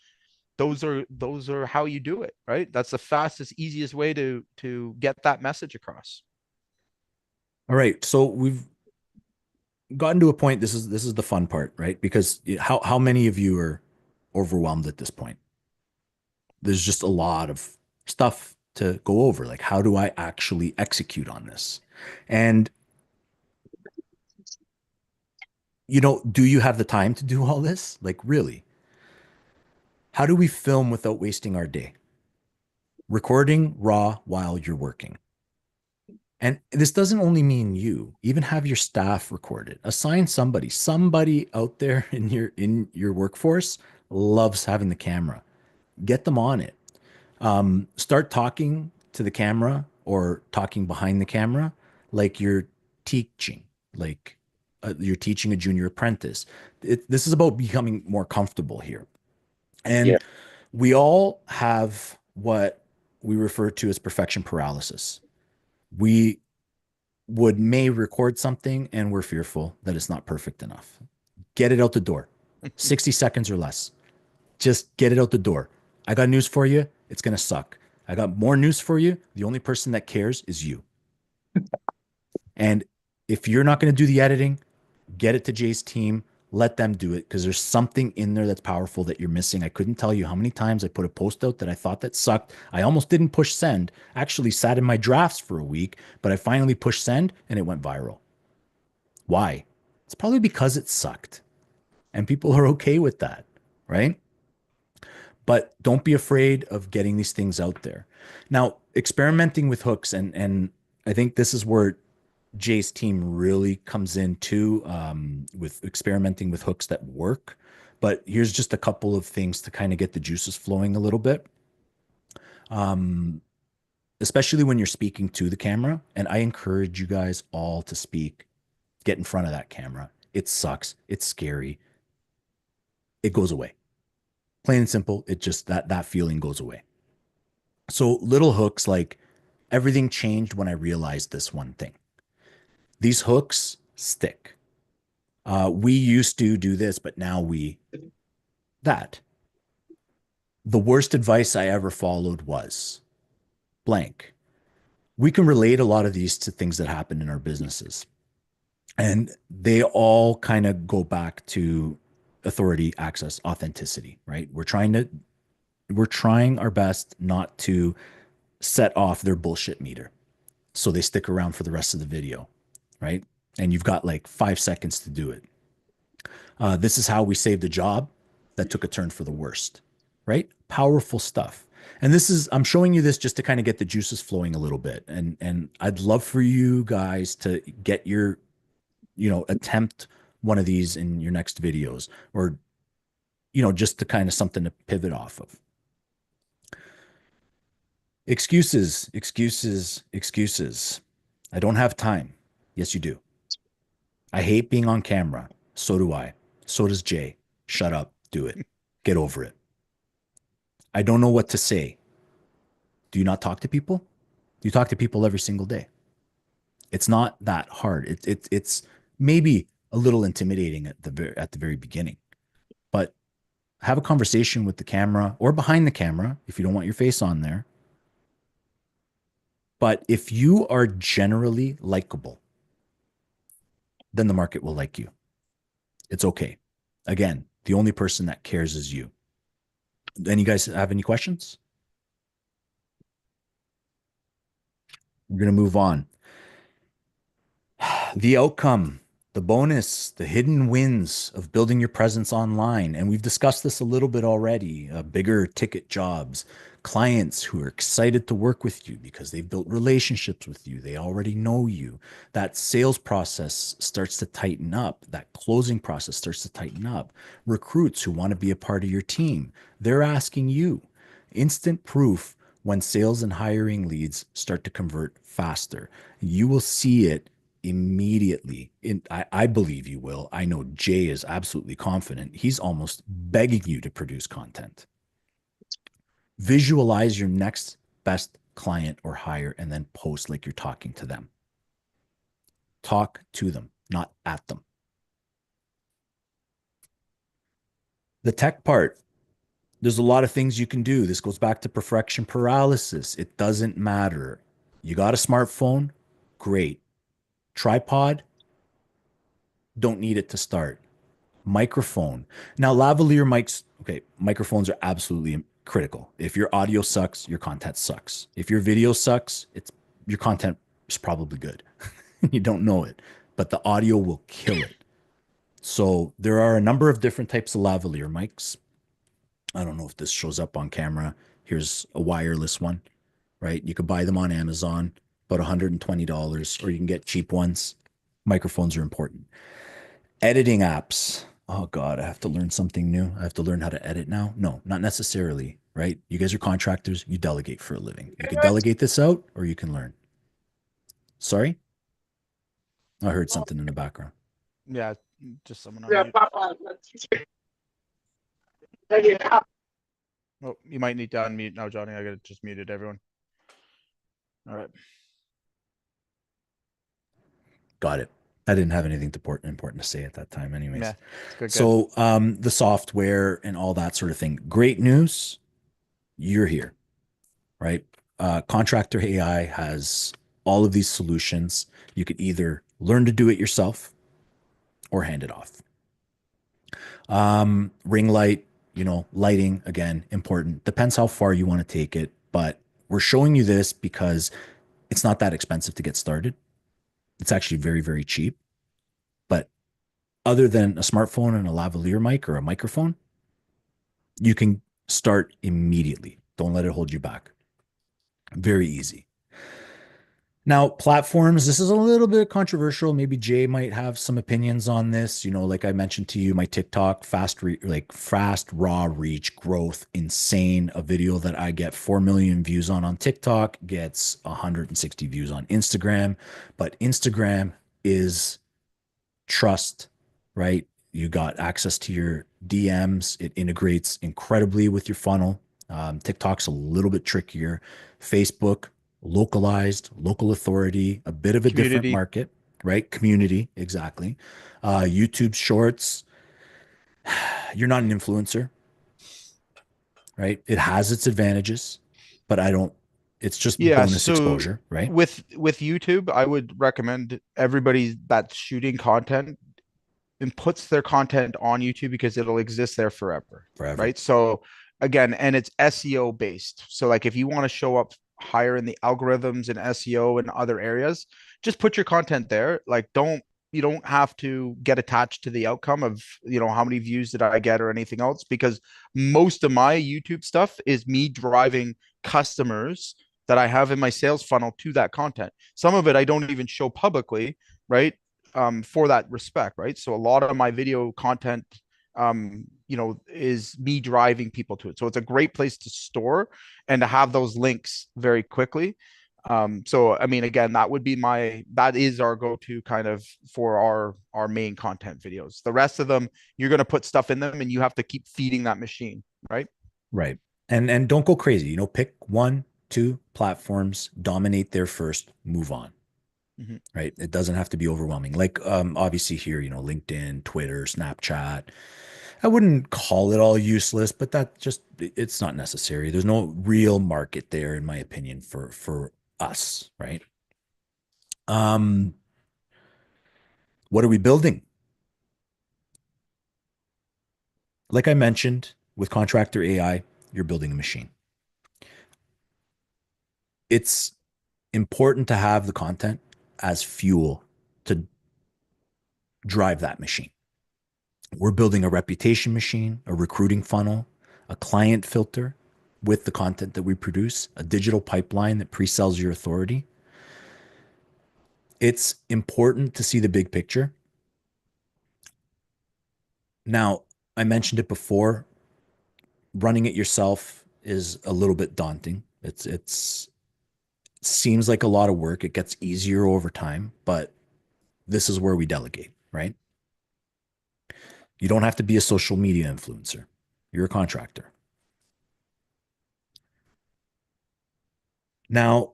are how you do it, right? That's the fastest, easiest way to get that message across. All right. So we've gotten to a point. This is the fun part, right? Because how many of you are overwhelmed at this point? There's just a lot of stuff to go over. Like, how do I actually execute on this? And do you have the time to do all this? Like, really? How do we film without wasting our day? Recording raw while you're working. And this doesn't only mean you, even have your staff record it. Assign somebody out there in your workforce loves having the camera. Get them on it. Start talking to the camera or talking behind the camera like you're teaching, like you're teaching a junior apprentice. This is about becoming more comfortable here. Yeah. And we all have what we refer to as perfection paralysis. We may record something and we're fearful that it's not perfect enough. Get it out the door. 60 seconds or less. Just get it out the door. I got news for you. It's going to suck. I got more news for you. The only person that cares is you. And if you're not going to do the editing, get it to Jay's team. Let them do it because there's something in there that's powerful that you're missing. I couldn't tell you how many times I put a post out that I thought that sucked. I almost didn't push send, actually sat in my drafts for a week, but I finally pushed send and it went viral. Why? It's probably because it sucked and people are okay with that, right? But don't be afraid of getting these things out there. Now, experimenting with hooks, and I think this is where Jay's team really comes in too, with experimenting with hooks that work. But here's just a couple of things to kind of get the juices flowing a little bit. Especially when you're speaking to the camera. And I encourage you guys all to speak, get in front of that camera. It sucks. It's scary. It goes away. Plain and simple. It just, that feeling goes away. So little hooks like everything changed when I realized this one thing. These hooks stick. We used to do this, but now that. The worst advice I ever followed was blank. We can relate a lot of these to things that happen in our businesses. And they all kind of go back to authority, access, authenticity, right? We're trying our best not to set off their bullshit meter. So they stick around for the rest of the video, right? And you've got like 5 seconds to do it. This is how we saved a job that took a turn for the worst, right? Powerful stuff. And I'm showing you this just to kind of get the juices flowing a little bit. And I'd love for you guys to get your, attempt one of these in your next videos or, just to kind of something to pivot off of. Excuses, excuses, excuses. I don't have time. Yes, you do. I hate being on camera. So do I. So does Jay. Shut up. Do it. Get over it. I don't know what to say. Do you not talk to people? You talk to people every single day. It's not that hard. It's maybe a little intimidating at the very beginning, but have a conversation with the camera or behind the camera if you don't want your face on there. But if you are generally likable, then the market will like you. It's okay. Again, the only person that cares is you. Any guys have any questions? We're going to move on. The outcome, the bonus, the hidden wins of building your presence online. And we've discussed this a little bit already. Bigger ticket jobs, clients who are excited to work with you because they've built relationships with you. They already know you. That sales process starts to tighten up. That closing process starts to tighten up. Recruits who want to be a part of your team, they're asking you. Instant proof when sales and hiring leads start to convert faster. You will see it immediately. I believe you will. I know Jay is absolutely confident. He's almost begging you to produce content. Visualize your next best client or hire and then post like you're talking to them. Talk to them, not at them. The tech part, there's a lot of things you can do. This goes back to perfection paralysis. It doesn't matter. You got a smartphone? Great. Tripod? Don't need it to start. Microphone. Now, lavalier mics, okay, microphones are absolutely critical. If your audio sucks, your content sucks. If your video sucks, your content is probably good. You don't know it, but the audio will kill it. So there are a number of different types of lavalier mics. I don't know if this shows up on camera. Here's a wireless one, right? You could buy them on Amazon. about $120, or you can get cheap ones. Microphones are important. Editing apps. Oh God, I have to learn something new. I have to learn how to edit now. No, not necessarily, right? You guys are contractors. You delegate for a living. You can delegate this out or you can learn. Sorry? I heard something in the background. Yeah, just someone on mute. Oh, you might need to unmute now, Johnny. I got just muted everyone. All right. Got it. I didn't have anything important to say at that time anyways. Yeah, it's good. So the software and all that sort of thing. Great news. You're here, right? Contractor AI has all of these solutions. You could either learn to do it yourself or hand it off. Ring light, lighting, again, important. Depends how far you want to take it, but we're showing you this because it's not that expensive to get started. It's actually very, very cheap. But other than a smartphone and a lavalier mic or a microphone, you can start immediately. Don't let it hold you back. Very easy. Now, platforms, this is a little bit controversial. Maybe Jay might have some opinions on this. Like I mentioned to you, my TikTok, fast raw reach growth, insane. A video that I get 4 million views on TikTok gets 160 views on Instagram. But Instagram is trust, right? You got access to your DMs. It integrates incredibly with your funnel. TikTok's a little bit trickier. Facebook, localized, local authority, a bit of a different market, right? Community, exactly. YouTube Shorts, you're not an influencer, right? It has its advantages, but it's just bonus exposure, right? With YouTube, I would recommend everybody that's shooting content and puts their content on YouTube because it'll exist there forever. Right? So again, and it's SEO based. So like if you want to show up higher in the algorithms and SEO and other areas, just put your content there. Like you don't have to get attached to the outcome of, how many views did I get or anything else, because most of my YouTube stuff is me driving customers that I have in my sales funnel to that content. Some of it I don't even show publicly, right? For that respect, right? So a lot of my video content, is me driving people to it. So it's a great place to store and to have those links very quickly. So I mean, again, that is our go-to kind of for our main content videos. The rest of them, you're going to put stuff in them and you have to keep feeding that machine, right? Right. And don't go crazy, pick 1, 2 platforms, dominate there first, move on. Mm-hmm. Right. It doesn't have to be overwhelming. Like, obviously here, LinkedIn, Twitter, Snapchat, I wouldn't call it all useless, but it's not necessary. There's no real market there, in my opinion, for us. Right. What are we building? Like I mentioned, with Contractor AI, you're building a machine. It's important to have the content as fuel to drive that machine. We're building a reputation machine, a recruiting funnel, a client filter with the content that we produce, a digital pipeline that pre-sells your authority. It's important to see the big picture. Now, I mentioned it before, running it yourself is a little bit daunting. It seems like a lot of work. It gets easier over time, but this is where we delegate, right? You don't have to be a social media influencer. You're a contractor. Now,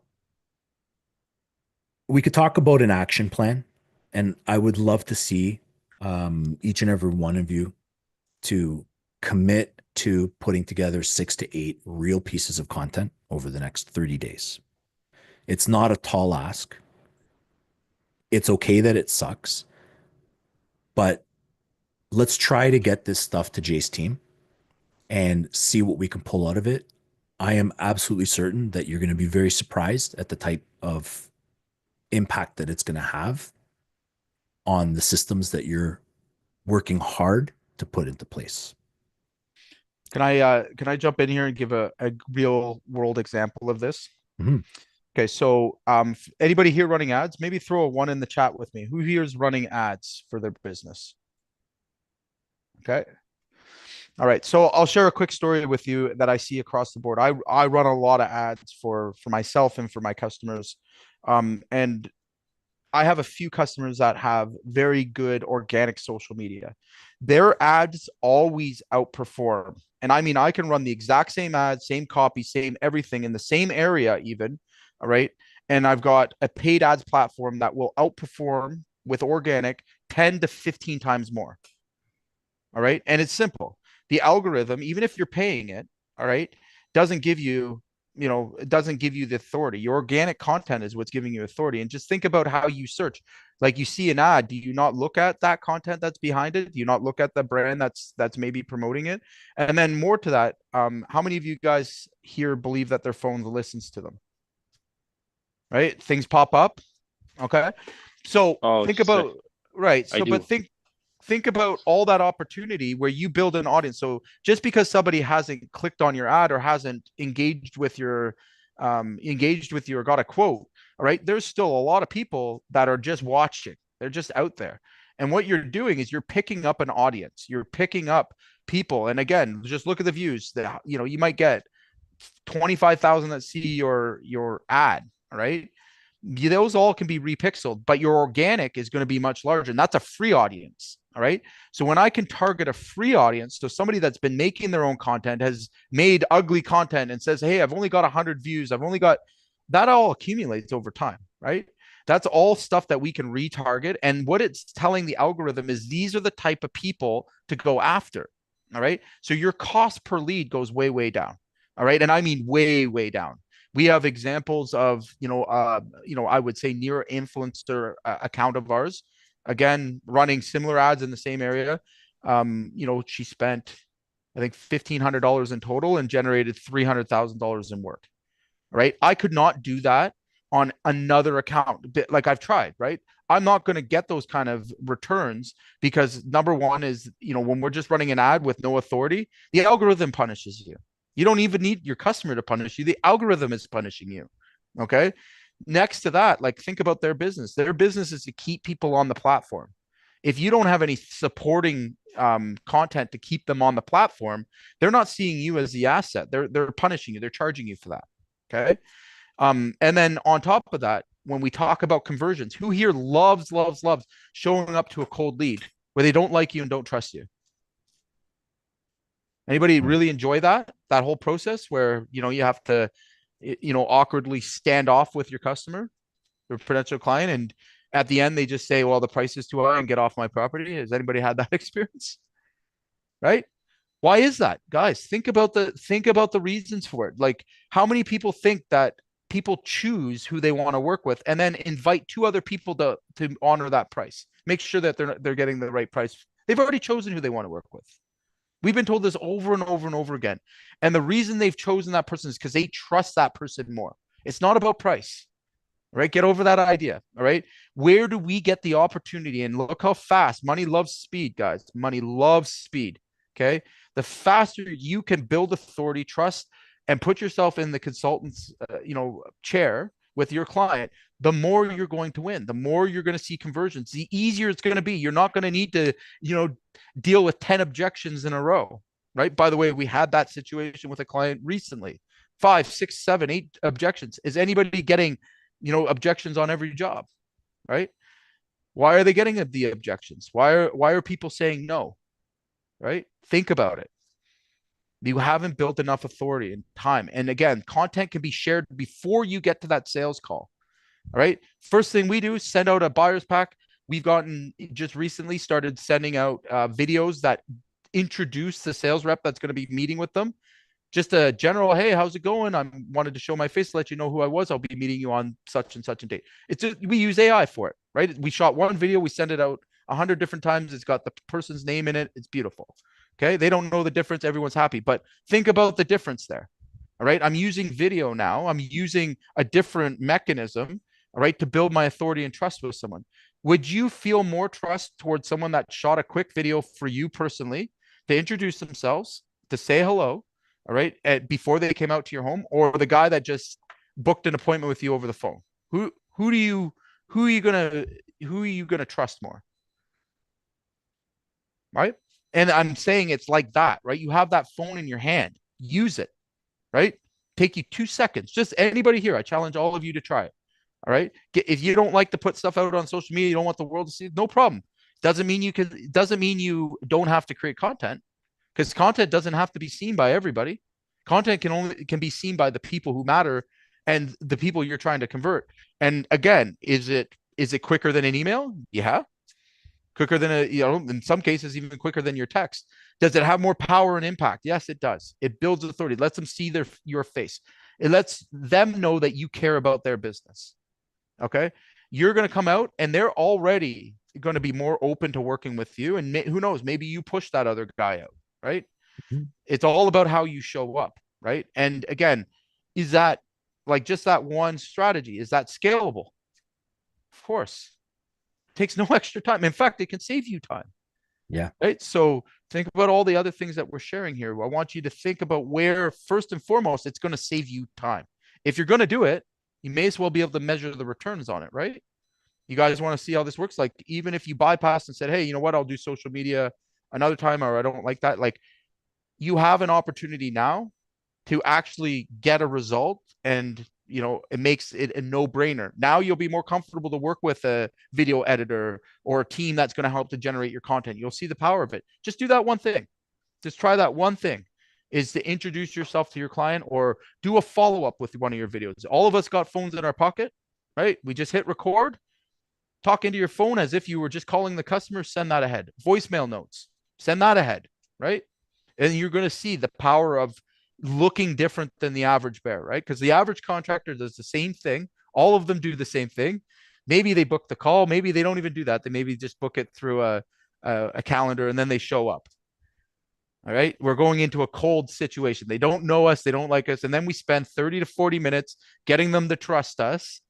we could talk about an action plan, and I would love to see each and every one of you to commit to putting together 6 to 8 real pieces of content over the next 30 days. It's not a tall ask. It's okay that it sucks, but let's try to get this stuff to Jay's team and see what we can pull out of it. I am absolutely certain that you're going to be very surprised at the type of impact that it's going to have on the systems that you're working hard to put into place. Can I jump in here and give a real world example of this? Mm-hmm. Okay, so anybody here running ads? Maybe throw a one in the chat with me. Who here is running ads for their business? Okay. All right. So I'll share a quick story with you that I see across the board. I run a lot of ads for myself and for my customers. And I have a few customers that have very good organic social media. Their ads always outperform. And I mean, I can run the exact same ad, same copy, same everything in the same area, even. All right. And I've got a paid ads platform that will outperform with organic 10 to 15 times more. All right. And it's simple. The algorithm, even if you're paying it, all right, doesn't give you, it doesn't give you the authority. Your organic content is what's giving you authority. And just think about how you search. Like you see an ad, do you not look at that content that's behind it? Do you not look at the brand that's maybe promoting it? And then more to that, how many of you guys here believe that their phone listens to them? Right? Things pop up. Okay. So Oh, think about right. I So but do. think about all that opportunity where you build an audience. So just because somebody hasn't clicked on your ad or hasn't engaged with you or got a quote, all right, there's still a lot of people that are just watching. They're just out there. And what you're doing is you're picking up an audience. You're picking up people. And again, just look at the views that you might get 25,000 that see your ad, right? Those all can be repixeled, but your organic is going to be much larger, and that's a free audience. All right. So when I can target a free audience, so somebody that's been making their own content, has made ugly content and says, hey, I've only got 100 views, I've only got that, all accumulates over time, right? That's all stuff that we can retarget. And what it's telling the algorithm is these are the type of people to go after. All right. So your cost per lead goes way, way down. All right. And I mean way, way down. We have examples of, I would say near influencer account of ours, again, running similar ads in the same area. She spent, I think, $1,500 in total and generated $300,000 in work. Right. I could not do that on another account. Like I've tried, right? I'm not going to get those kind of returns because number one is, when we're just running an ad with no authority, the algorithm punishes you. You don't even need your customer to punish you. The algorithm is punishing you. Okay. Next to that, like think about their business. Their business is to keep people on the platform. If you don't have any supporting content to keep them on the platform, they're not seeing you as the asset. They're punishing you. They're charging you for that. Okay. And then on top of that, when we talk about conversions, who here loves showing up to a cold lead where they don't like you and don't trust you? Anybody really enjoy that whole process where, you have to, awkwardly stand off with your customer, your potential client, and at the end they just say, well, the price is too high and get off my property? Has anybody had that experience? Right? Why is that? Guys, think about the reasons for it. Like, how many people think that people choose who they want to work with and then invite two other people to honor that price, make sure that they're getting the right price? They've already chosen who they want to work with. We've been told this over and over and over again. And the reason they've chosen that person is because they trust that person more. It's not about price. Right? Get over that idea. All right. Where do we get the opportunity? And look how fast money loves speed, guys. Money loves speed. Okay. The faster you can build authority, trust, and put yourself in the consultant's, chair with your client, the more you're going to win, the more you're going to see conversions, the easier it's going to be. You're not going to need to, deal with 10 objections in a row. Right. By the way, we had that situation with a client recently. 5, 6, 7, 8 objections. Is anybody getting objections on every job? Right? Why are they getting the objections? Why are people saying no? Right? Think about it. You haven't built enough authority and time. And again, content can be shared before you get to that sales call. All right. First thing we do is send out a buyer's pack. We've just recently started sending out videos that introduce the sales rep that's going to be meeting with them. Just a general, hey, how's it going? I wanted to show my face, let you know who I was. I'll be meeting you on such and such a date. We use AI for it, right? We shot one video, we send it out 100 different times. It's got the person's name in it. It's beautiful. Okay. They don't know the difference. Everyone's happy, but think about the difference there. All right. I'm using video now. I'm using a different mechanism, all right, to build my authority and trust with someone. Would you feel more trust towards someone that shot a quick video for you personally to introduce themselves, to say hello, all right, before they came out to your home, or the guy that just booked an appointment with you over the phone? Who do you who are you gonna trust more? Right? And I'm saying it's like that, right? You have that phone in your hand, use it, right? Take you 2 seconds. Just anybody here, I challenge all of you to try it. All right. If you don't like to put stuff out on social media, you don't want the world to see it, no problem. Doesn't mean you don't have to create content, because content doesn't have to be seen by everybody. Content can be seen by the people who matter and the people you're trying to convert. And again, is it quicker than an email? Yeah. Quicker than in some cases, even quicker than your text. Does it have more power and impact? Yes, it does. It builds authority. It lets them see your face. It lets them know that you care about their business. Okay. You're going to come out and they're already going to be more open to working with you. And who knows, maybe you push that other guy out, right? Mhm. It's all about how you show up, right? And again, is that like just that one strategy? Is that scalable? Of course. It takes no extra time. In fact, it can save you time. Yeah. Right. So think about all the other things that we're sharing here. I want you to think about where, first and foremost, it's going to save you time. If you're going to do it, you may as well be able to measure the returns on it, right? You guys want to see how this works? Like, even if you bypass and said, hey, you know what, I'll do social media another time, or I don't like that. Like, you have an opportunity now to actually get a result, and it makes it a no-brainer. Now you'll be more comfortable to work with a video editor or a team that's going to help to generate your content. You'll see the power of it. Just do that one thing. Just try that one thing, is to introduce yourself to your client or do a follow-up with one of your videos. All of us got phones in our pocket, right? We just hit record, talk into your phone as if you were just calling the customer, send that ahead. Voicemail notes, send that ahead, right? And you're going to see the power of looking different than the average bear, right? Because the average contractor does the same thing. All of them do the same thing. Maybe they book the call. Maybe they don't even do that. They maybe just book it through a calendar and then they show up. All right. We're going into a cold situation. They don't know us. They don't like us. And then we spend 30 to 40 minutes getting them to trust us.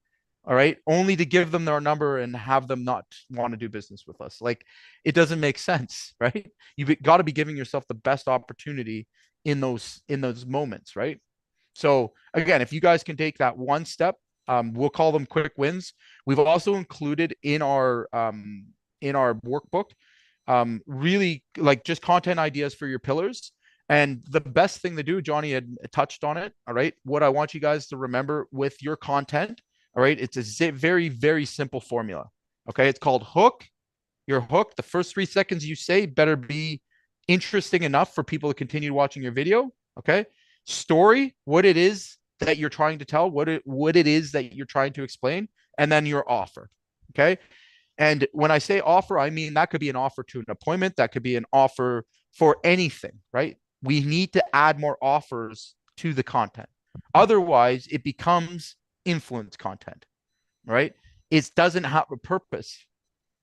All right. Only to give them their number and have them not want to do business with us. Like, it doesn't make sense, right? You've got to be giving yourself the best opportunity in those moments, right? So again, if you guys can take that one step, we'll call them quick wins. We've also included in our workbook really like just content ideas for your pillars. And the best thing to do, Johnny had touched on it. All right. What I want you guys to remember with your content, all right, it's a very, very simple formula. Okay. It's called hook. Your hook, the first 3 seconds you say better be interesting enough for people to continue watching your video. Okay. Story, what it is that you're trying to tell, what it is that you're trying to explain, and then your offer. Okay. And when I say offer, I mean that could be an offer to an appointment, that could be an offer for anything, right? We need to add more offers to the content. Otherwise, it becomes influence content, right? It doesn't have a purpose.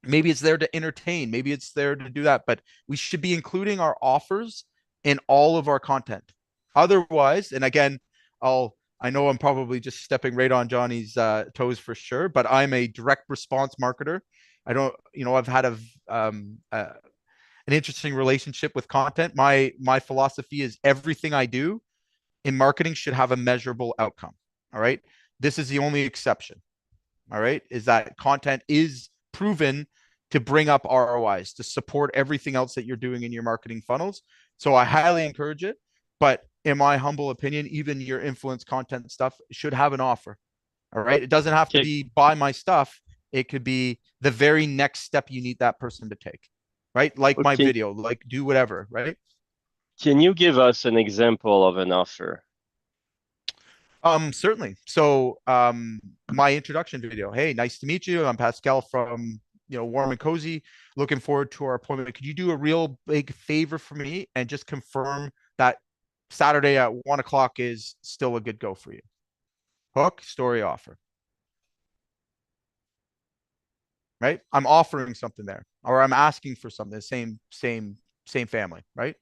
Maybe it's there to entertain, maybe it's there to do that, but we should be including our offers in all of our content. Otherwise, and again, I know I'm probably just stepping right on Johnny's toes for sure, but I'm a direct response marketer. I don't, I've had an interesting relationship with content. My philosophy is everything I do in marketing should have a measurable outcome. All right. This is the only exception. All right. Is that content is proven to bring up ROIs, to support everything else that you're doing in your marketing funnels. So I highly encourage it. But in my humble opinion, even your influence content stuff should have an offer. All right. It doesn't have to be buy my stuff. It could be the very next step you need that person to take. Right. Like my video, like do whatever. Right. Can you give us an example of an offer? Certainly. So my introduction video. Hey, nice to meet you. I'm Pascal from Warm and Cozy. Looking forward to our appointment. Could you do a real big favor for me and just confirm that Saturday at 1 o'clock is still a good go for you? Hook, story, offer. Right? I'm offering something there, or I'm asking for something. Same family, right?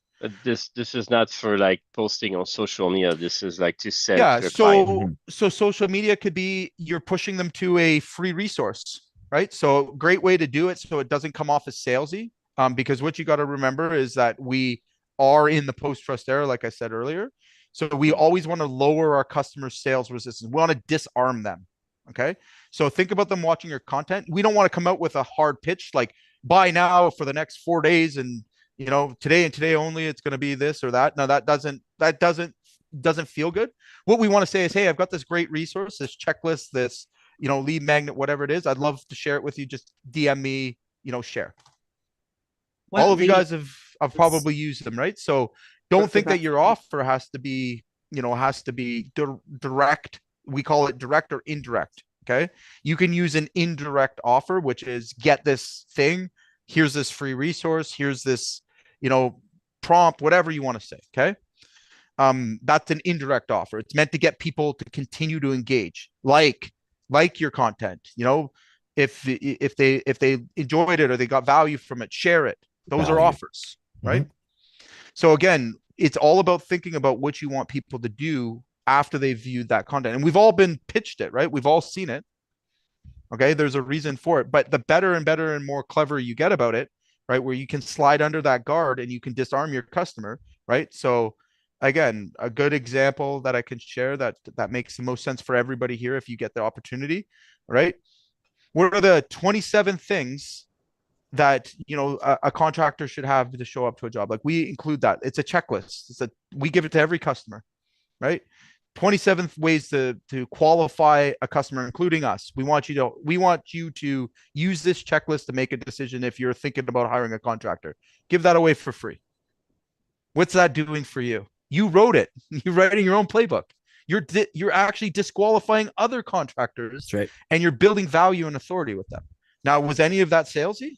This is not for like posting on social media. This is like to sell Yeah. to the client. So social media could be you're pushing them to a free resource, right? So great way to do it so it doesn't come off as salesy. Because what you got to remember is that we are in the post trust era, like I said earlier. So we always want to lower our customer sales resistance. We want to disarm them. Okay. So think about them watching your content. We don't want to come out with a hard pitch like buy now for the next 4 days and today and today only it's going to be this or that. No, that doesn't feel good. What we want to say is, hey, I've got this great resource, this checklist, this lead magnet, whatever it is. I'd love to share it with you. Just DM me, share. All of you guys have probably used them, right? So don't think that your offer has to be direct. We call it direct or indirect. Okay. You can use an indirect offer, which is get this thing. Here's this free resource. Here's this, prompt, whatever you want to say. Okay. That's an indirect offer. It's meant to get people to continue to engage, like your content. If they enjoyed it or they got value from it, share it. Those are offers, right? So again, it's all about thinking about what you want people to do after they've viewed that content. And we've all been pitched it, right? We've all seen it. Okay. There's a reason for it. But the better and more clever you get about it, right? Where you can slide under that guard and you can disarm your customer, right? So again, a good example that I can share that makes the most sense for everybody here if you get the opportunity, right? What are the 27 things that a contractor should have to show up to a job? Like we include that. It's a checklist. We give it to every customer, right? 27 ways to qualify a customer, including us. We want you to use this checklist to make a decision if you're thinking about hiring a contractor. Give that away for free. What's that doing for you? You wrote it. You're writing your own playbook. You're actually disqualifying other contractors. That's right. And you're building value and authority with them. Now, was any of that salesy?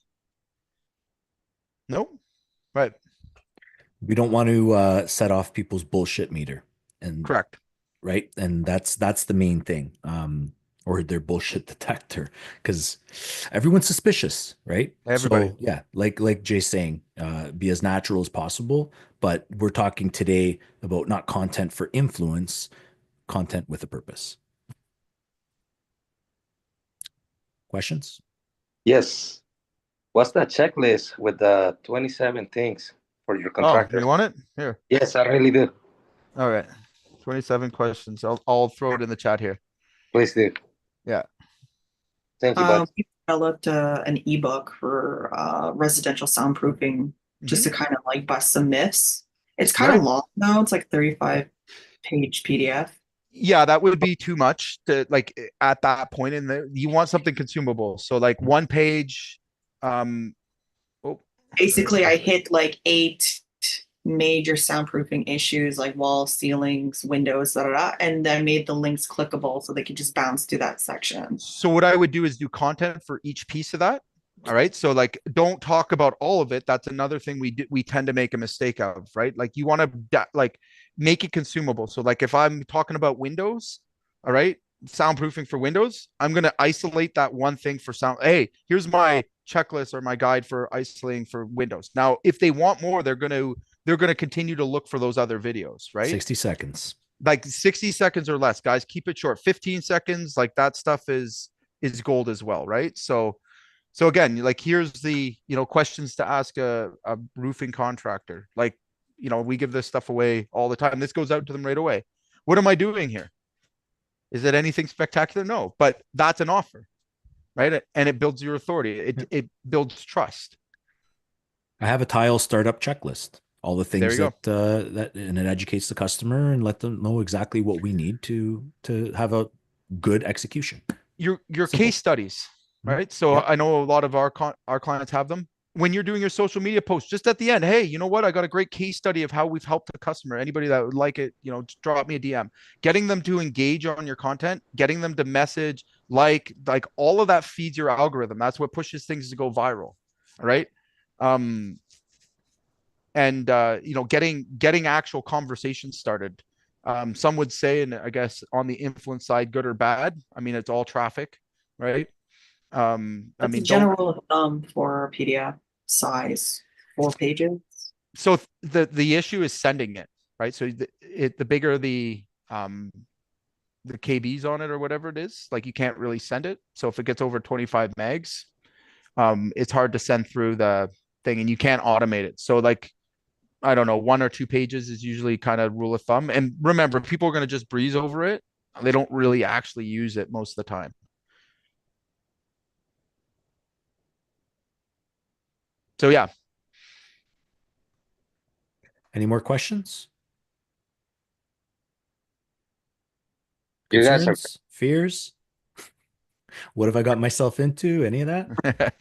No. Right. We don't want to set off people's bullshit meter. And correct. Right. And that's the main thing. Or their bullshit detector, because everyone's suspicious, right? Everybody. So, yeah, like Jay's saying, be as natural as possible. But we're talking today about not content for influence, content with a purpose. Questions? Yes. What's that checklist with the 27 things for your contractor? Oh, you want it? Here. Yes, I really do. All right. 27 questions. I'll throw it in the chat here. Please do. Yeah. Thank you, bud. We developed an ebook for residential soundproofing just to kind of like bust some myths. It's kind of long now. It's like 35-page PDF. Yeah, that would be too much to like at that point in there. You want something consumable. So like one page. Basically, I hit like 8 major soundproofing issues like walls, ceilings, windows, and then made the links clickable so they could just bounce to that section. So what I would do is do content for each piece of that. All right. So like, don't talk about all of it. That's another thing we tend to make a mistake of, right? Like you want to like make it consumable. So like if I'm talking about windows, all right, soundproofing for windows, I'm going to isolate that one thing for sound. Hey, here's my checklist or my guide for isolating for windows. Now, if they want more, they're going to continue to look for those other videos, right? 60 seconds. Like 60 seconds or less, guys. Keep it short. 15 seconds, like that stuff is gold as well, right? So again, like here's the questions to ask a roofing contractor. Like, we give this stuff away all the time. This goes out to them right away. What am I doing here? Is it anything spectacular? No, but that's an offer, right? And it builds your authority. It builds trust. I have a tile startup checklist. All the things that and it educates the customer and let them know exactly what we need to have a good execution. Your case studies, right? So I know a lot of our clients have them. When you're doing your social media posts, just at the end, hey, you know what? I got a great case study of how we've helped the customer. Anybody that would like it, just drop me a DM. Getting them to engage on your content, getting them to message, like all of that feeds your algorithm. That's what pushes things to go viral. All right. Getting actual conversations started. Some would say, and I guess on the influence side, good or bad. I mean, it's all traffic, right? General thumb for PDF size, 4 pages. So the issue is sending it, right? So the bigger the KBs on it or whatever it is, like you can't really send it. So if it gets over 25 megs, it's hard to send through the thing, and you can't automate it. So like I don't know, 1 or 2 pages is usually kind of rule of thumb. And remember, people are going to just breeze over it. They don't really actually use it most of the time. So yeah. Any more questions? You guys are Concerns? Fears? What have I got myself into? Any of that?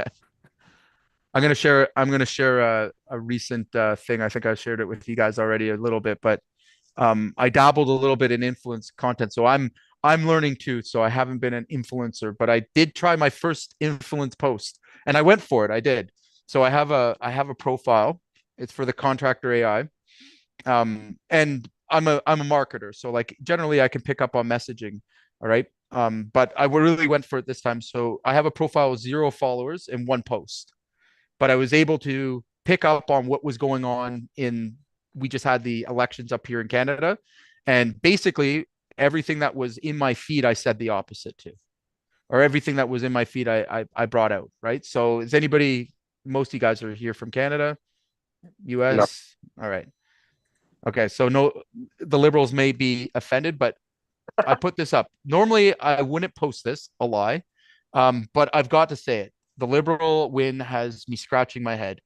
I'm gonna share a recent thing. I think I shared it with you guys already a little bit, but I dabbled a little bit in influence content. So I'm learning too. So I haven't been an influencer, but I did try my first influence post and I went for it. I did. So I have a profile. It's for the contractor AI. And I'm a marketer. So like generally I can pick up on messaging. All right. But I really went for it this time. So I have a profile with 0 followers and 1 post, but I was able to pick up on what was going on we just had the elections up here in Canada. And basically everything that was in my feed, I said the opposite to, or everything that was in my feed, I brought out. Right. So is anybody, most of you guys are here from Canada, no. US. All right. Okay. So no, the liberals may be offended, but I put this up. Normally, I wouldn't post this, a lie, but I've got to say it. The liberal win has me scratching my head.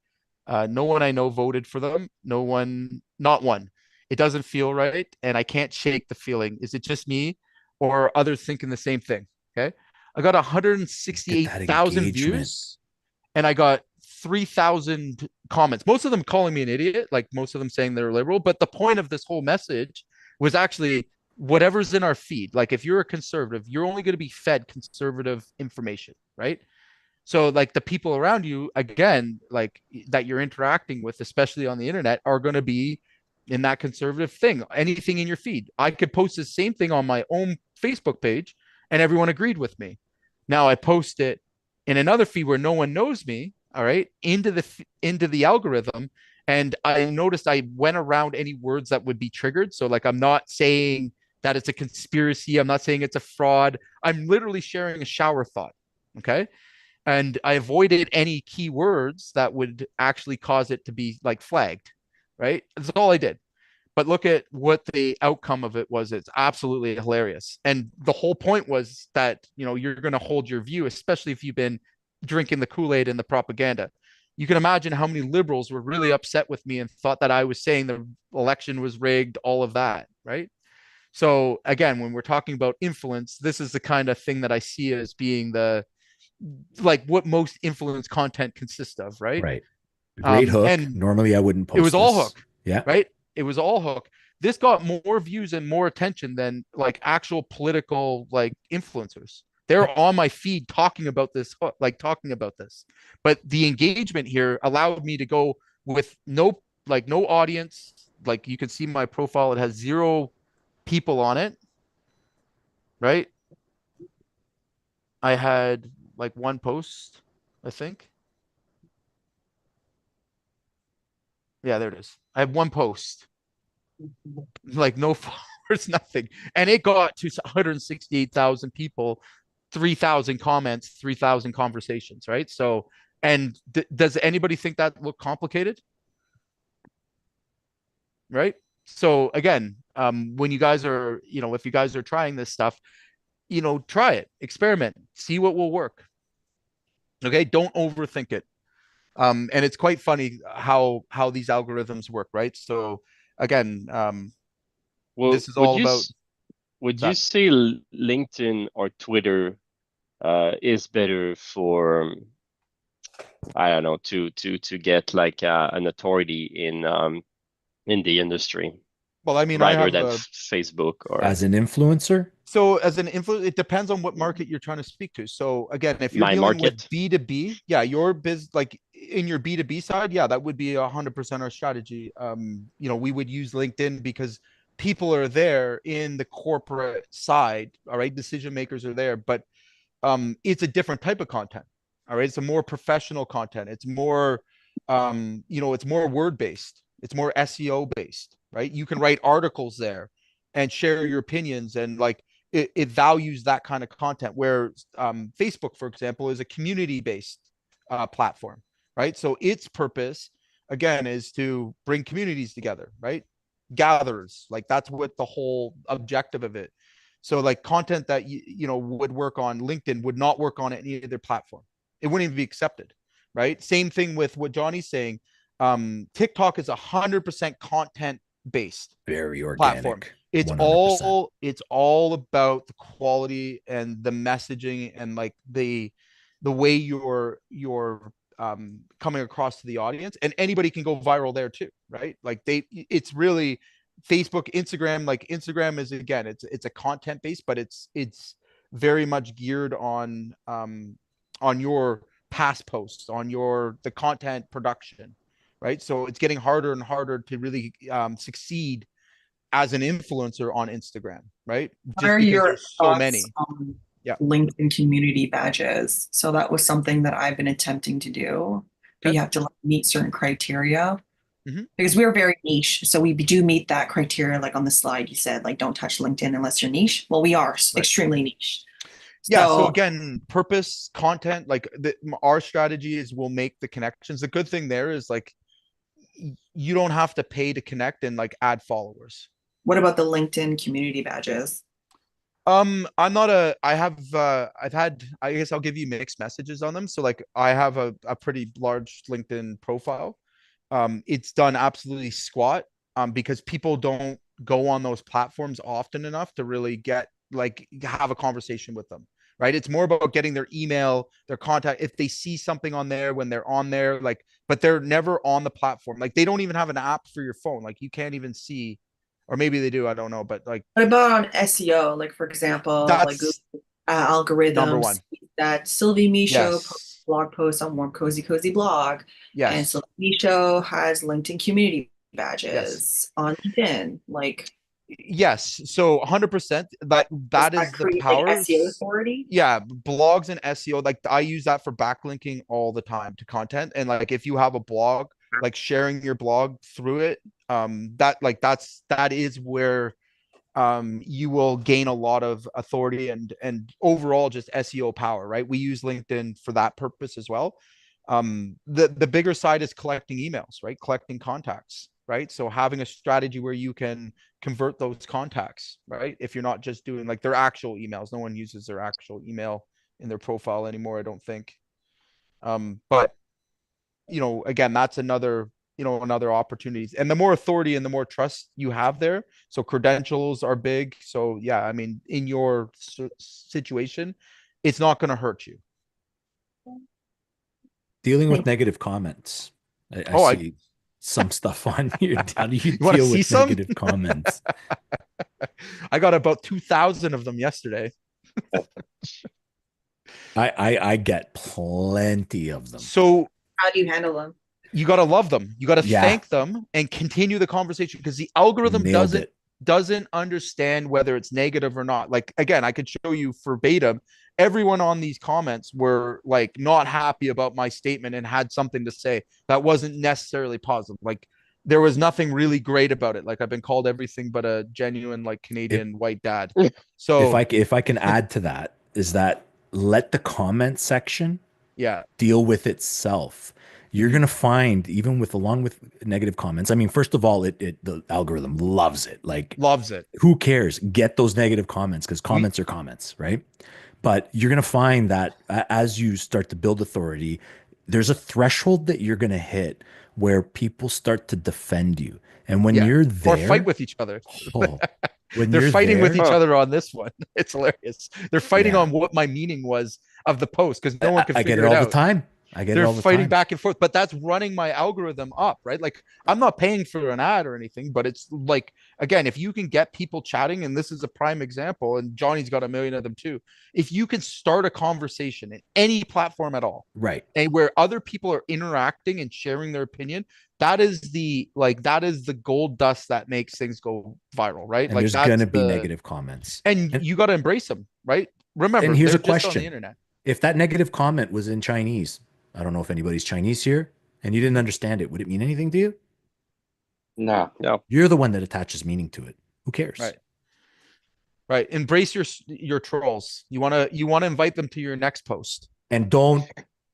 No one I know voted for them. No one, not one. It doesn't feel right, and I can't shake the feeling. Is it just me, or others thinking the same thing? Okay, I got Look at that 168,000 engagement. views, and I got 3,000 comments. Most of them calling me an idiot, like most of them saying they're liberal. But the point of this whole message was actually whatever's in our feed. Like if you're a conservative, you're only going to be fed conservative information, right? So like the people around you, again, like that you're interacting with, especially on the internet, are going to be in that conservative thing. Anything in your feed, I could post the same thing on my own Facebook page and everyone agreed with me. Now I post it in another feed where no one knows me, all right, into the algorithm, and I noticed I went around any words that would be triggered. So like I'm not saying that it's a conspiracy, I'm not saying it's a fraud, I'm literally sharing a shower thought. Okay. And I avoided any keywords that would actually cause it to be like flagged, right? That's all I did. But look at what the outcome of it was. It's absolutely hilarious. And the whole point was that, you're going to hold your view, especially if you've been drinking the Kool-Aid and the propaganda. You can imagine how many liberals were really upset with me and thought that I was saying the election was rigged, all of that, right? So again, when we're talking about influence, this is the kind of thing that I see as being the like what most influence content consists of, right? Right. Great hook. And Normally I wouldn't it was post all this. hook, Yeah. right? It was all hook. This got more views and more attention than like actual political like influencers. They're Yep. on my feed talking about this, like talking about this. But the engagement here allowed me to go with no audience. Like you can see my profile, it has 0 people on it, right? I had like 1 post, I think. Yeah, there it is. I have 1 post, like no followers, nothing. And it got to 168,000 people, 3,000 comments, 3,000 conversations, right? So, and does anybody think that look complicated? Right? So again, when you guys are, if you guys are trying this stuff, try it, experiment, see what will work. Okay, don't overthink it. And it's quite funny how these algorithms work, right? So again, Well, this is all about would you that. say LinkedIn or Twitter is better for I don't know to get like an authority in the industry Well, I mean, I rather have than a Facebook or As an influencer? so as an influence, it depends on what market you're trying to speak to. So again, if you're my dealing with market? B2B, yeah, your biz like in your B2B side, yeah, that would be 100% our strategy. We would use LinkedIn because people are there in the corporate side, all right, decision makers are there, but it's a different type of content. All right. It's a more professional content. It's more, it's more word based. It's more SEO based, right? You can write articles there and share your opinions and like it values that kind of content. Where Facebook, for example, is a community based platform, right? So its purpose again, is to bring communities together, right? Gatherers, like that's what the whole objective of it. So like content that would work on LinkedIn would not work on any other platform. It wouldn't even be accepted, right? Same thing with what Johnny's saying. TikTok is 100% content based Very platform. organic. It's 100%. all about the quality and the messaging and like the way you're coming across to the audience, and anybody can go viral there too, right? Like it's really Facebook, Instagram. Like Instagram is, again, it's a content base, but it's very much geared on your past posts, on the content production, right? So it's getting harder and harder to really succeed as an influencer on Instagram, right? What Just are because your there's so thoughts many. on Yeah. LinkedIn community badges? So that was something that I've been attempting to do, but Okay. you have to like, meet certain criteria Mhm. because we're very niche. So we do meet that criteria, like on the slide you said, like don't touch LinkedIn unless you're niche. Well, we are Right. extremely niche. Yeah. So So again, purpose, content, like our strategy is we'll make the connections. The good thing there is like you don't have to pay to connect and like add followers. what about the LinkedIn community badges? I'm not a, I have, I've had, I guess I'll give you mixed messages on them. So like I have a pretty large LinkedIn profile. It's done absolutely squat, because people don't go on those platforms often enough to really get like have a conversation with them, right? It's more about getting their email, their contact. If they see something on there when they're on there, like, but they're never on the platform. Like they don't even have an app for your phone. Like you can't even see, or maybe they do. I don't know, but like What about on SEO? Like for example, like Google that's number algorithms one. that Sylvie Michaud Yes. blog post on Warm Cozy Cozy blog, and Yes. Sylvie Michaud has LinkedIn community Yes. badges on LinkedIn. Like, Yes. So 100%, that does that that is the create like SEO powers. authority? Yeah, blogs and SEO, like I use that for backlinking all the time to content. And like if you have a blog, like sharing your blog through it, that is where you will gain a lot of authority and overall just SEO power, right? We use LinkedIn for that purpose as well. The bigger side is collecting emails, right? Collecting contacts, right? So having a strategy where you can convert those contacts, right? If you're not just doing like their actual emails, no one uses their actual email in their profile anymore, I don't think. But again, that's another opportunities, and the more authority and the more trust you have there. So credentials are big. So yeah, I mean, in your situation, it's not going to hurt you. Dealing with Thank negative comments. I Oh, see some stuff on here. How do you you want to deal see with some? negative comments? I got about 2,000 of them yesterday. I get plenty of them. So How do you handle them? you got to love them. You got to Yeah, thank them and continue the conversation, because the algorithm nailed doesn't it. doesn't understand whether it's negative or not. Like again, I could show you verbatim. Everyone on these comments were like not happy about my statement and had something to say that wasn't necessarily positive. Like there was nothing really great about it. Like I've been called everything but a genuine like If Canadian white dad. if So I can add to that is that let the comment section yeah. deal with itself. You're Mhm. gonna find even with along with negative comments. I mean, first of all, it the algorithm loves it. Like, Loves it. who cares? Get those negative comments because We comments are comments, right? But you're gonna find that as you start to build authority, there's a threshold that you're gonna hit where people start to defend you. And when Yeah. you're Or fight there, with each other. oh, when They're you're fighting with there, each Huh. other on this one. It's hilarious. They're fighting yeah, on what my meaning was of the post because no one can I get figure it it all the out. time. I get it They're all the fighting time. back and forth, but that's running my algorithm up, right? Like I'm not paying for an ad or anything, but it's like, again, if you can get people chatting, and this is a prime example, and Johnny's got a million of them too. If you can start a conversation in any platform at all, Right. and where other people are interacting and sharing their opinion, that is the gold dust that makes things go viral, right? And Like there's gonna that's be the negative comments. and you got to embrace them, right? And Remember, here's they're a just on the question. internet. If that negative comment was in Chinese, I don't know if anybody's Chinese here, and you didn't understand it, would it mean anything to you? No, no. You're the one that attaches meaning to it. Who cares? Right. Right. Embrace your trolls. You want to invite them to your next post. And don't,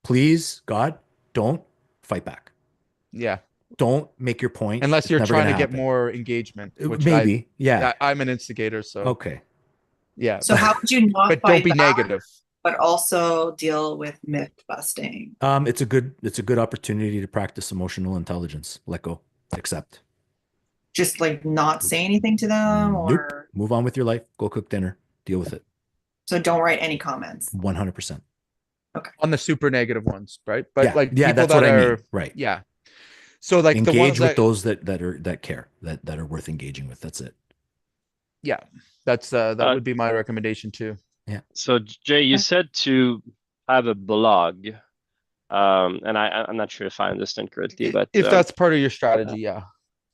please, God, don't fight back. Yeah. don't make your point. Unless It's you're never trying going to to get happen. more engagement, which Maybe, yeah. I'm an instigator, so Okay. yeah. So how would you not But don't fight be back, negative. but also deal with myth busting? It's a good opportunity to practice emotional intelligence. Let go, accept. Just like not say anything to them, Nope. or Move on with your life. Go cook dinner. Deal with it. so don't write any comments. 100%. Okay. On the super negative ones, right? But Yeah. like Yeah, people that's what that I are, mean. Right. yeah. So like the ones Engage with that, those that care, that are worth engaging with. That's it. yeah, that Uh, would be my recommendation too. Yeah. so Jay, you said to have a blog, and I'm not sure if I understand correctly, but If that's part of your uh, strategy, yeah.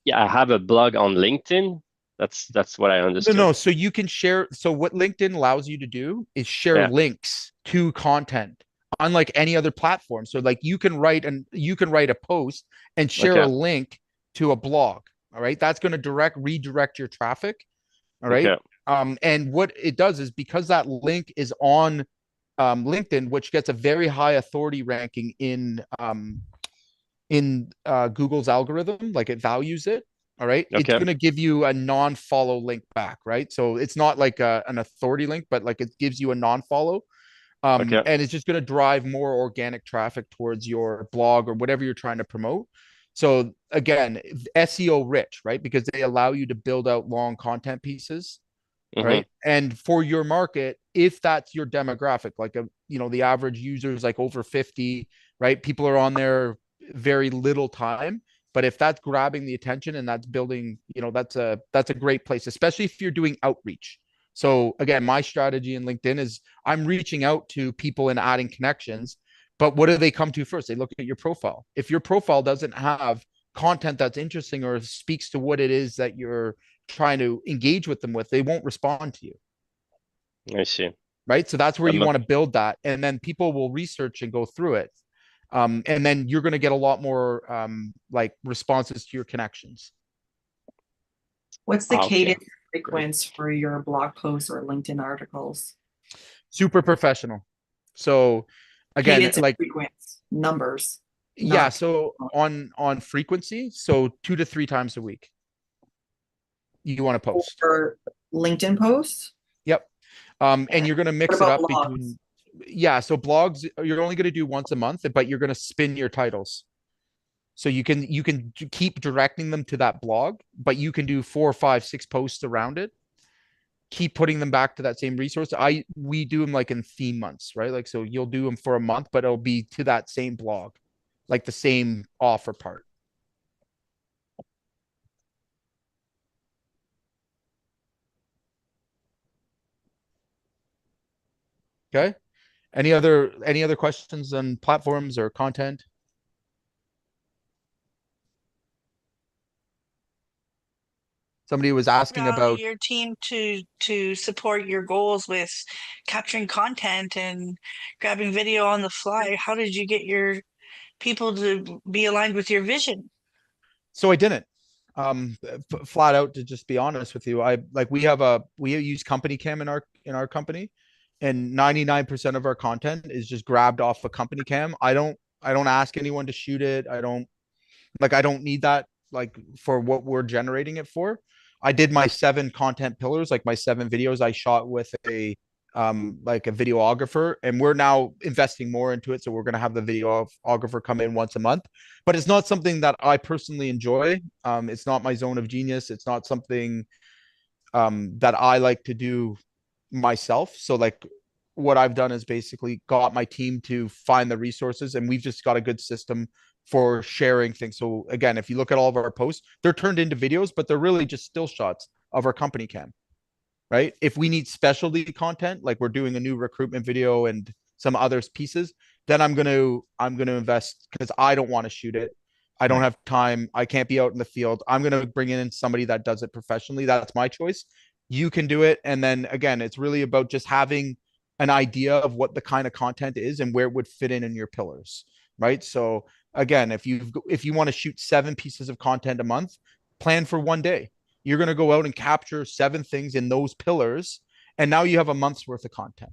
yeah, I have a blog on LinkedIn. That's what I No. understood. So you can share. So what LinkedIn allows you to do is share Yeah. links to content, unlike any other platform. So like you can write a post and share a Okay. link to a blog. All right. That's going to redirect your traffic. All right. Okay. And what it does is because that link is on LinkedIn, which gets a very high authority ranking in Google's algorithm, like it values it. All right. It's Okay. going to give you a non-follow link back. Right. So it's not like an authority link, but like it gives you a non-follow. Okay. And it's just going to drive more organic traffic towards your blog or whatever you're trying to promote. So again, SEO rich, right? Because they allow you to build out long content pieces, Mm-hmm. right? And for your market, if that's your demographic, like the average user is like over 50, right? People are on there very little time. But if that's grabbing the attention and that's building, that's a great place, especially if you're doing outreach. So again, my strategy in LinkedIn is I'm reaching out to people and adding connections. But what do they come to first? They look at your profile. If your profile doesn't have content that's interesting or speaks to what it is that you're trying to engage with them with, they won't respond to you. I see. Right. So that's where you Um, want to build that. And then people will research and go through it. And then you're going to get a lot more like responses to your connections. What's the okay. cadence frequency for your blog posts or LinkedIn articles? Super professional. So again, Cadence and like, frequency numbers, yeah. not So on frequency, so 2 to 3 times a week, you want to post. for LinkedIn posts. Yep. And you're going to What mix it about up blogs? between, yeah. So blogs, you're only going to do once a month, but you're going to spin your titles. So you can keep directing them to that blog, but you can do 4, 5, 6 posts around it. Keep putting them back to that same resource. We do them like in theme months, right? Like so you'll do them for a month, but it'll be to that same blog, like the same offer part. Okay. Any other questions on platforms or content? Somebody was asking about. your team to support your goals with capturing content and grabbing video on the fly? How did you get your people to be aligned with your vision? So I didn't. Flat out, to just be honest with you, we use company cam in our company, and 99% of our content is just grabbed off a company cam. I don't ask anyone to shoot it. I don't need that like for what we're generating it for. I did my 7 content pillars, like my 7 videos I shot with a videographer, and we're now investing more into it. So we're going to have the videographer come in once a month, but it's not something that I personally enjoy. It's not my zone of genius. It's not something that I like to do myself. So like what I've done is basically got my team to find the resources, and we've just got a good system for sharing things. So again, if you look at all of our posts, they're turned into videos, but they're really just still shots of our company cam. Right. If we need specialty content, like we're doing a new recruitment video and some other pieces, then I'm gonna invest because I don't want to shoot it. I don't Right. have time. I can't be out in the field. I'm gonna bring in somebody that does it professionally. That's my choice. You can do it. And then again, it's really about just having an idea of what the kind of content is and where it would fit in your pillars. Right. So again, if you want to shoot 7 pieces of content a month, plan for one day. You're going to go out and capture 7 things in those pillars. And now you have a month's worth of content,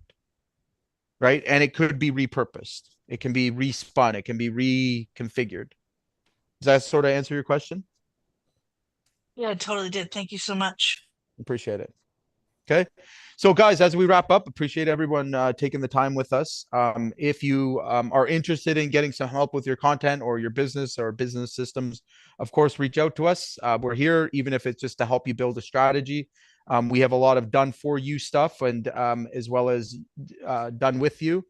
right? And it could be repurposed. It can be respun. It can be reconfigured. Does that sort of answer your question? Yeah, it totally did. Thank you so much. Appreciate it. Okay. So guys, as we wrap up, appreciate everyone taking the time with us. If you are interested in getting some help with your content or your business or business systems, of course, reach out to us. We're here, even if it's just to help you build a strategy. We have a lot of done for you stuff, and as well as done with you,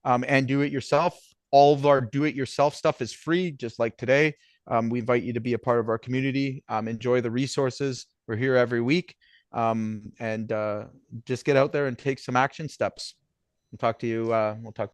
and do it yourself. All of our do it yourself stuff is free, just like today. We invite you to be a part of our community. Enjoy the resources. We're here every week. And just get out there and take some action steps. We'll talk to you. We'll talk